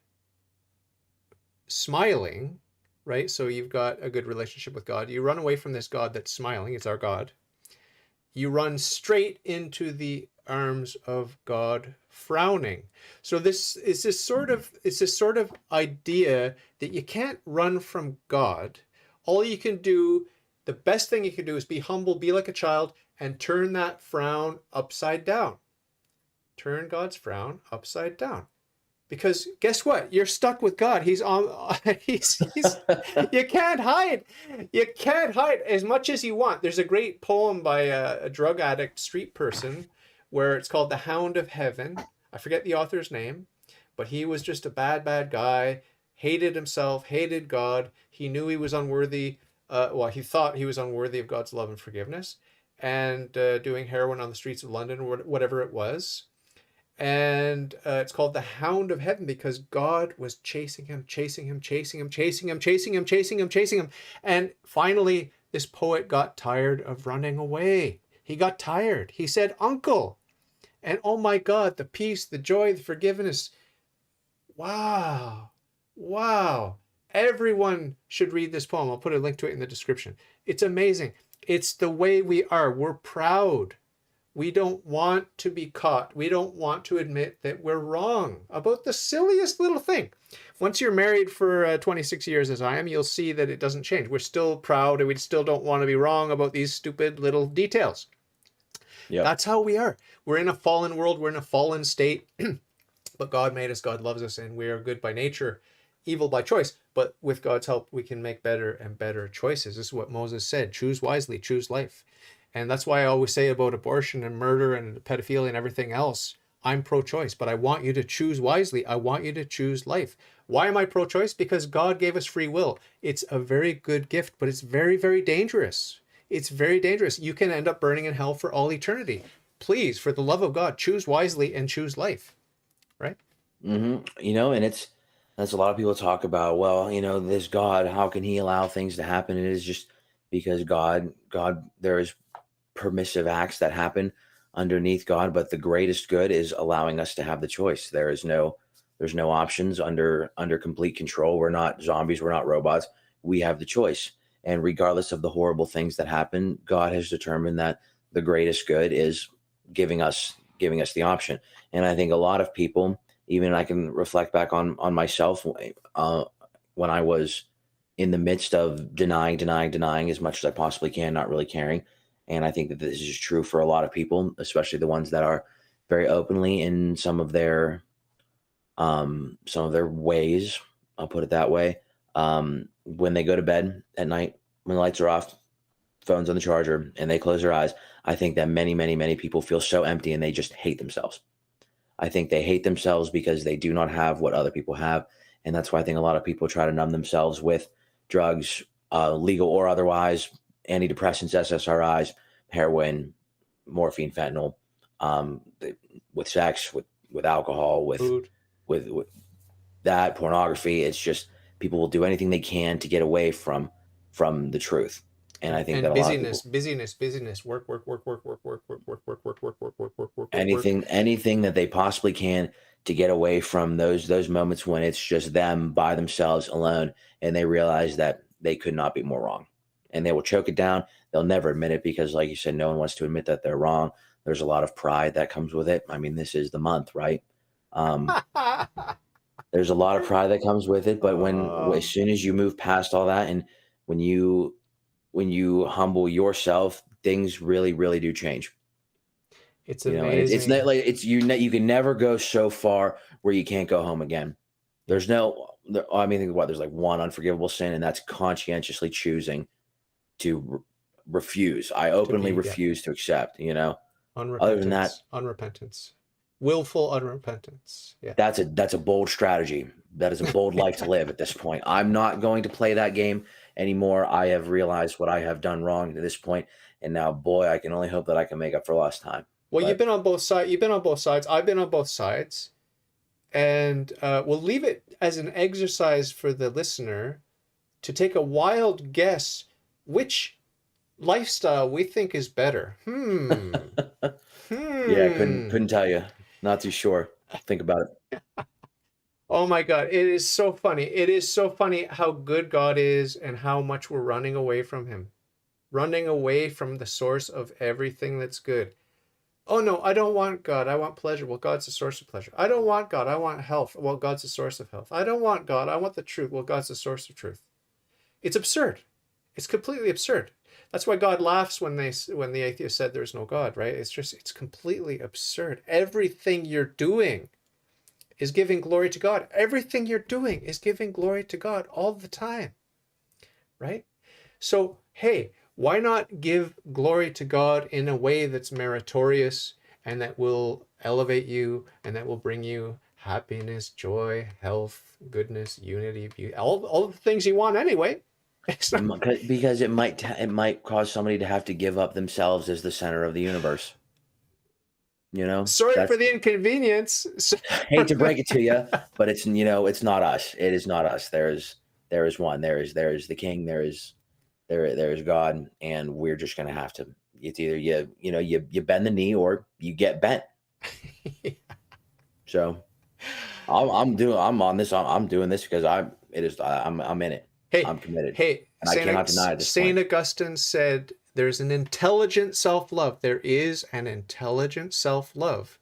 smiling, right? So you've got a good relationship with God. You run away from this God that's smiling, it's our God. You run straight into the arms of God frowning. So it's this sort of idea that you can't run from God. All you can do, the best thing you can do is be humble, be like a child, and turn that frown upside down. Turn God's frown upside down. Because guess what? You're stuck with God. He's on. He's. You can't hide. You can't hide as much as you want. There's a great poem by a drug addict street person, where it's called "The Hound of Heaven." I forget the author's name, but he was just a bad guy. Hated himself. Hated God. He knew he was unworthy. Well, he thought he was unworthy of God's love and forgiveness, and doing heroin on the streets of London or whatever it was. And it's called The Hound of Heaven because God was chasing him, chasing him, chasing him, chasing him, chasing him, chasing him, chasing him. And finally, this poet got tired of running away. He got tired. He said, "Uncle." And oh my God, the peace, the joy, the forgiveness. Wow. Wow. Everyone should read this poem. I'll put a link to it in the description. It's amazing. It's the way we are. We're proud. We don't want to be caught. We don't want to admit that we're wrong about the silliest little thing. Once you're married for 26 years, as I am, you'll see that it doesn't change. We're still proud and we still don't want to be wrong about these stupid little details. Yep. That's how we are. We're in a fallen world. We're in a fallen state. But God made us. God loves us. And we are good by nature, evil by choice. But with God's help, we can make better and better choices. This is what Moses said. Choose wisely. Choose life. And that's why I always say about abortion and murder and pedophilia and everything else, I'm pro-choice, but I want you to choose wisely. I want you to choose life. Why am I pro-choice? Because God gave us free will. It's a very good gift, but it's very, very dangerous. It's very dangerous. You can end up burning in hell for all eternity. Please, for the love of God, choose wisely and choose life. Right? And that's a lot of people talk about, well, this God, how can he allow things to happen? And it is just because God, there is permissive acts that happen underneath God, but the greatest good is allowing us to have the choice. There's no options under complete control. We're not zombies. We're not robots. We have the choice. And regardless of the horrible things that happen, God has determined that the greatest good is giving us the option. And I think a lot of people, even I can reflect back on myself, when I was in the midst of denying as much as I possibly can, not really caring. And I think that this is true for a lot of people, especially the ones that are very openly in some of their ways. I'll put it that way. When they go to bed at night, when the lights are off, phone's on the charger, and they close their eyes, I think that many, many, many people feel so empty and they just hate themselves. I think they hate themselves because they do not have what other people have. And that's why I think a lot of people try to numb themselves with drugs, legal or otherwise, antidepressants, SSRIs, heroin, morphine, fentanyl, with sex, with alcohol, with Food. with that, pornography. It's just people will do anything they can to get away from the truth. And I think And that a lot of people, busyness, work, anything that they possibly can to get away from those moments when it's just them by themselves alone, and they realize that they could not be more wrong, and they will choke it down. They'll never admit it because, like you said, no one wants to admit that they're wrong. There's a lot of pride that comes with it. I mean, this is the month, right? There's a lot of pride that comes with it, but as soon as you move past all that, and when you humble yourself, things really, really do change. It's And amazing. it's not like you can never go so far where you can't go home again. There's think there's like one unforgivable sin, and that's conscientiously choosing to refuse. I openly refuse to accept, other than that, unrepentance, willful unrepentance. Yeah. that's a bold strategy. That is a bold life to live at this point. I'm not going to play that game anymore. I have realized what I have done wrong to this point, and now, boy, I can only hope that I can make up for lost time. Well, you've been on both sides. I've been on both sides, and we'll leave it as an exercise for the listener to take a wild guess which lifestyle we think is better. Yeah, couldn't tell you. Not too sure. Think about it. Oh my God, it is so funny. It is so funny how good God is and how much we're running away from him. Running away from the source of everything that's good. Oh no, I don't want God. I want pleasure. Well, God's the source of pleasure. I don't want God. I want health. Well, God's the source of health. I don't want God. I want the truth. Well, God's the source of truth. It's absurd. It's completely absurd. That's why God laughs when the atheist said there's no God, right? It's completely absurd. Everything you're doing is giving glory to God. Everything you're doing is giving glory to God all the time, right? So, hey, why not give glory to God in a way that's meritorious and that will elevate you and that will bring you happiness, joy, health, goodness, unity, beauty, all the things you want anyway. Because it might cause somebody to have to give up themselves as the center of the universe. Sorry That's for the inconvenience. hate to break it to you, but it's it's not us. It is not us. There is one. There is the King. There is God, and we're just gonna have to. It's either you bend the knee or you get bent. So I'm on this. I'm doing this because I'm in it. Hey, I'm committed. hey, And I cannot deny at this Saint point. Augustine said there's an intelligent self-love. There is an intelligent self-love.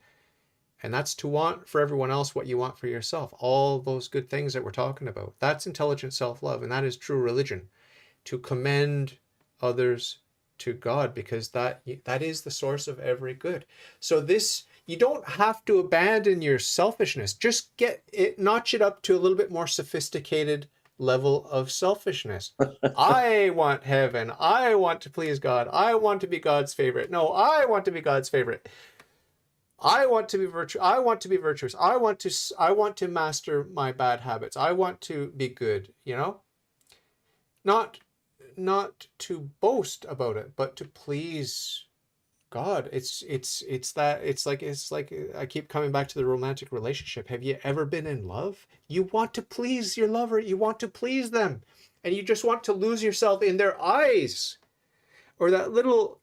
And that's to want for everyone else what you want for yourself. All those good things that we're talking about. That's intelligent self-love. And that is true religion. To commend others to God, because that is the source of every good. So you don't have to abandon your selfishness. Just notch it up to a little bit more sophisticated level of selfishness. I want heaven. I want to please God. I want to be God's favorite. No, I want to be God's favorite. I want to be virtuous. I want to be virtuous. I want to master my bad habits. I want to be good, Not to boast about it, but to please God. It's like I keep coming back to the romantic relationship. Have you ever been in love? You want to please your lover. You want to please them. And you just want to lose yourself in their eyes, or that little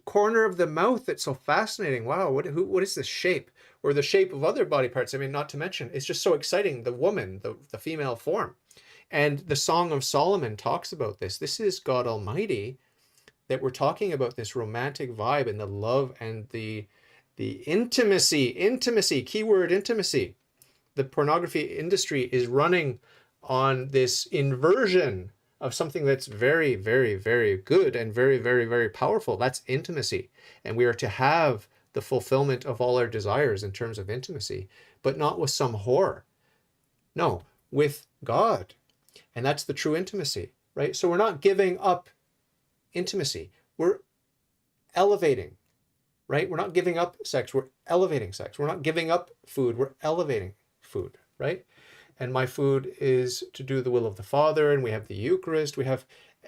corner of the mouth that's so fascinating. Wow, what is the shape, or the shape of other body parts? I mean, not to mention, it's just so exciting. The woman, the female form. And the Song of Solomon talks about this. This is God Almighty that we're talking about, this romantic vibe and the love and the intimacy, keyword intimacy. The pornography industry is running on this inversion of something that's very, very, very good and very, very, very powerful. That's intimacy. And we are to have the fulfillment of all our desires in terms of intimacy, but not with some whore. No, with God. And that's the true intimacy, right? So we're not giving up intimacy. We're elevating, right? We're not giving up sex. We're elevating sex. We're not giving up food. We're elevating food, right? And my food is to do the will of the Father. And we have the Eucharist.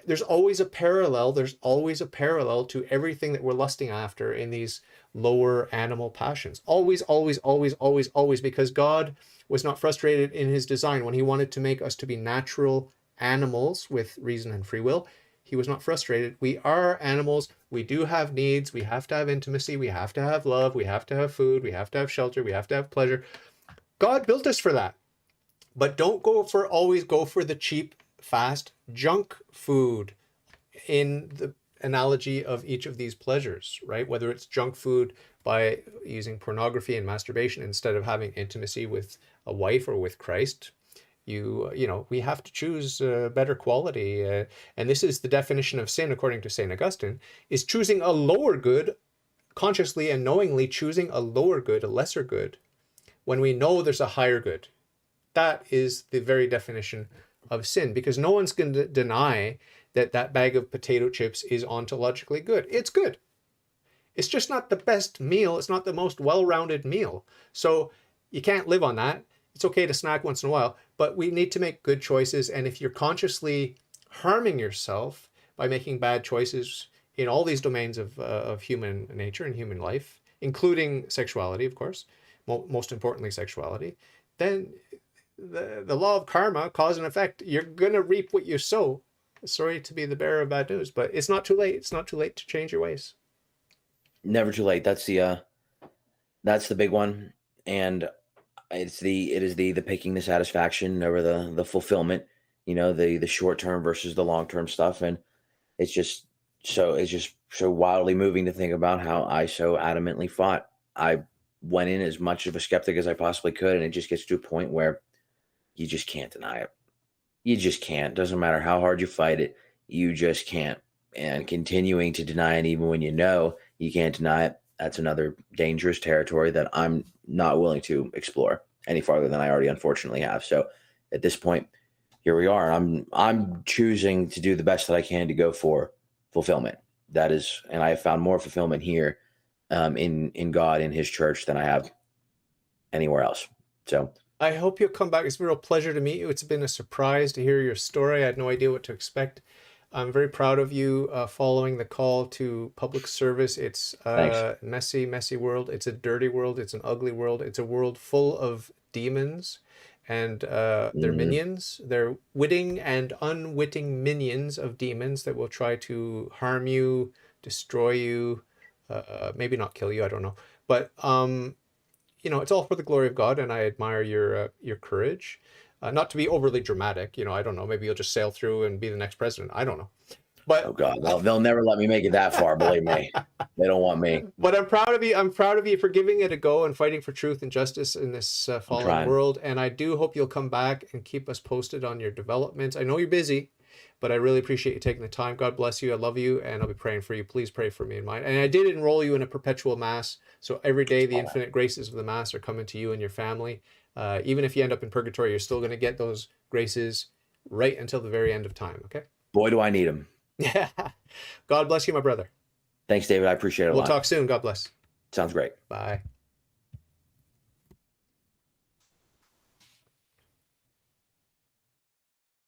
There's always a parallel. There's always a parallel to everything that we're lusting after in these lower animal passions. Always, always, always, always, always, because God was not frustrated in his design when he wanted to make us to be natural animals with reason and free will. He was not frustrated. We are animals. We do have needs. We have to have intimacy. We have to have love. We have to have food. We have to have shelter. We have to have pleasure. God built us for that. But don't always go for the cheap, fast junk food in the analogy of each of these pleasures, right? Whether it's junk food by using pornography and masturbation instead of having intimacy with a wife or with Christ, we have to choose better quality. And this is the definition of sin, according to St. Augustine, is choosing a lower good, consciously and knowingly choosing a lower good, a lesser good, when we know there's a higher good. That is the very definition of sin, because no one's going to deny that bag of potato chips is ontologically good. It's good. It's just not the best meal. It's not the most well-rounded meal. So you can't live on that. It's okay to snack once in a while, but we need to make good choices. And if you're consciously harming yourself by making bad choices in all these domains of human nature and human life, including sexuality, of course, most importantly sexuality, then the law of karma, cause and effect, you're going to reap what you sow. Sorry to be the bearer of bad news, but it's not too late. It's not too late to change your ways. Never too late. That's the big one. And it is the picking the satisfaction over the fulfillment, the short term versus the long term stuff. And it's just so wildly moving to think about how I so adamantly fought. I went in as much of a skeptic as I possibly could, and it just gets to a point where you just can't deny it. You just can't. Doesn't matter how hard you fight it, you just can't. And continuing to deny it even when you know you can't deny it, that's another dangerous territory that I'm not willing to explore any farther than I already unfortunately have. So at this point, here we are. I'm choosing to do the best that I can to go for fulfillment. That is, and I have found more fulfillment here in God, in His church, than I have anywhere else. So I hope you'll come back. It's been a real pleasure to meet you. It's been a surprise to hear your story. I had no idea what to expect. I'm very proud of you following the call to public service. It's thanks. a messy, messy world. It's a dirty world. It's an ugly world. It's a world full of demons and their Hmm. minions. They're witting and unwitting minions of demons that will try to harm you, destroy you, maybe not kill you. I don't know. But it's all for the glory of God, and I admire your courage. Not to be overly dramatic, I don't know. Maybe you'll just sail through and be the next president. I don't know, Oh but God, they'll never let me make it that far. Believe me, they don't want me. but I'm proud of you. I'm proud of you for giving it a go and fighting for truth and justice in this I'm fallen trying. world. And I do hope you'll come back and keep us posted on your developments. I know you're busy, but I really appreciate you taking the time. God bless you. I love you, and I'll be praying for you. Please pray for me and mine. And I did enroll you in a perpetual mass, so every day the infinite graces of the mass are coming to you and your family. Even if you end up in purgatory, you're still going to get those graces right until the very end of time. Okay. Boy, do I need them. Yeah. God bless you, my brother. Thanks, David. I appreciate it a We'll lot. talk soon. God bless. Sounds great. Bye.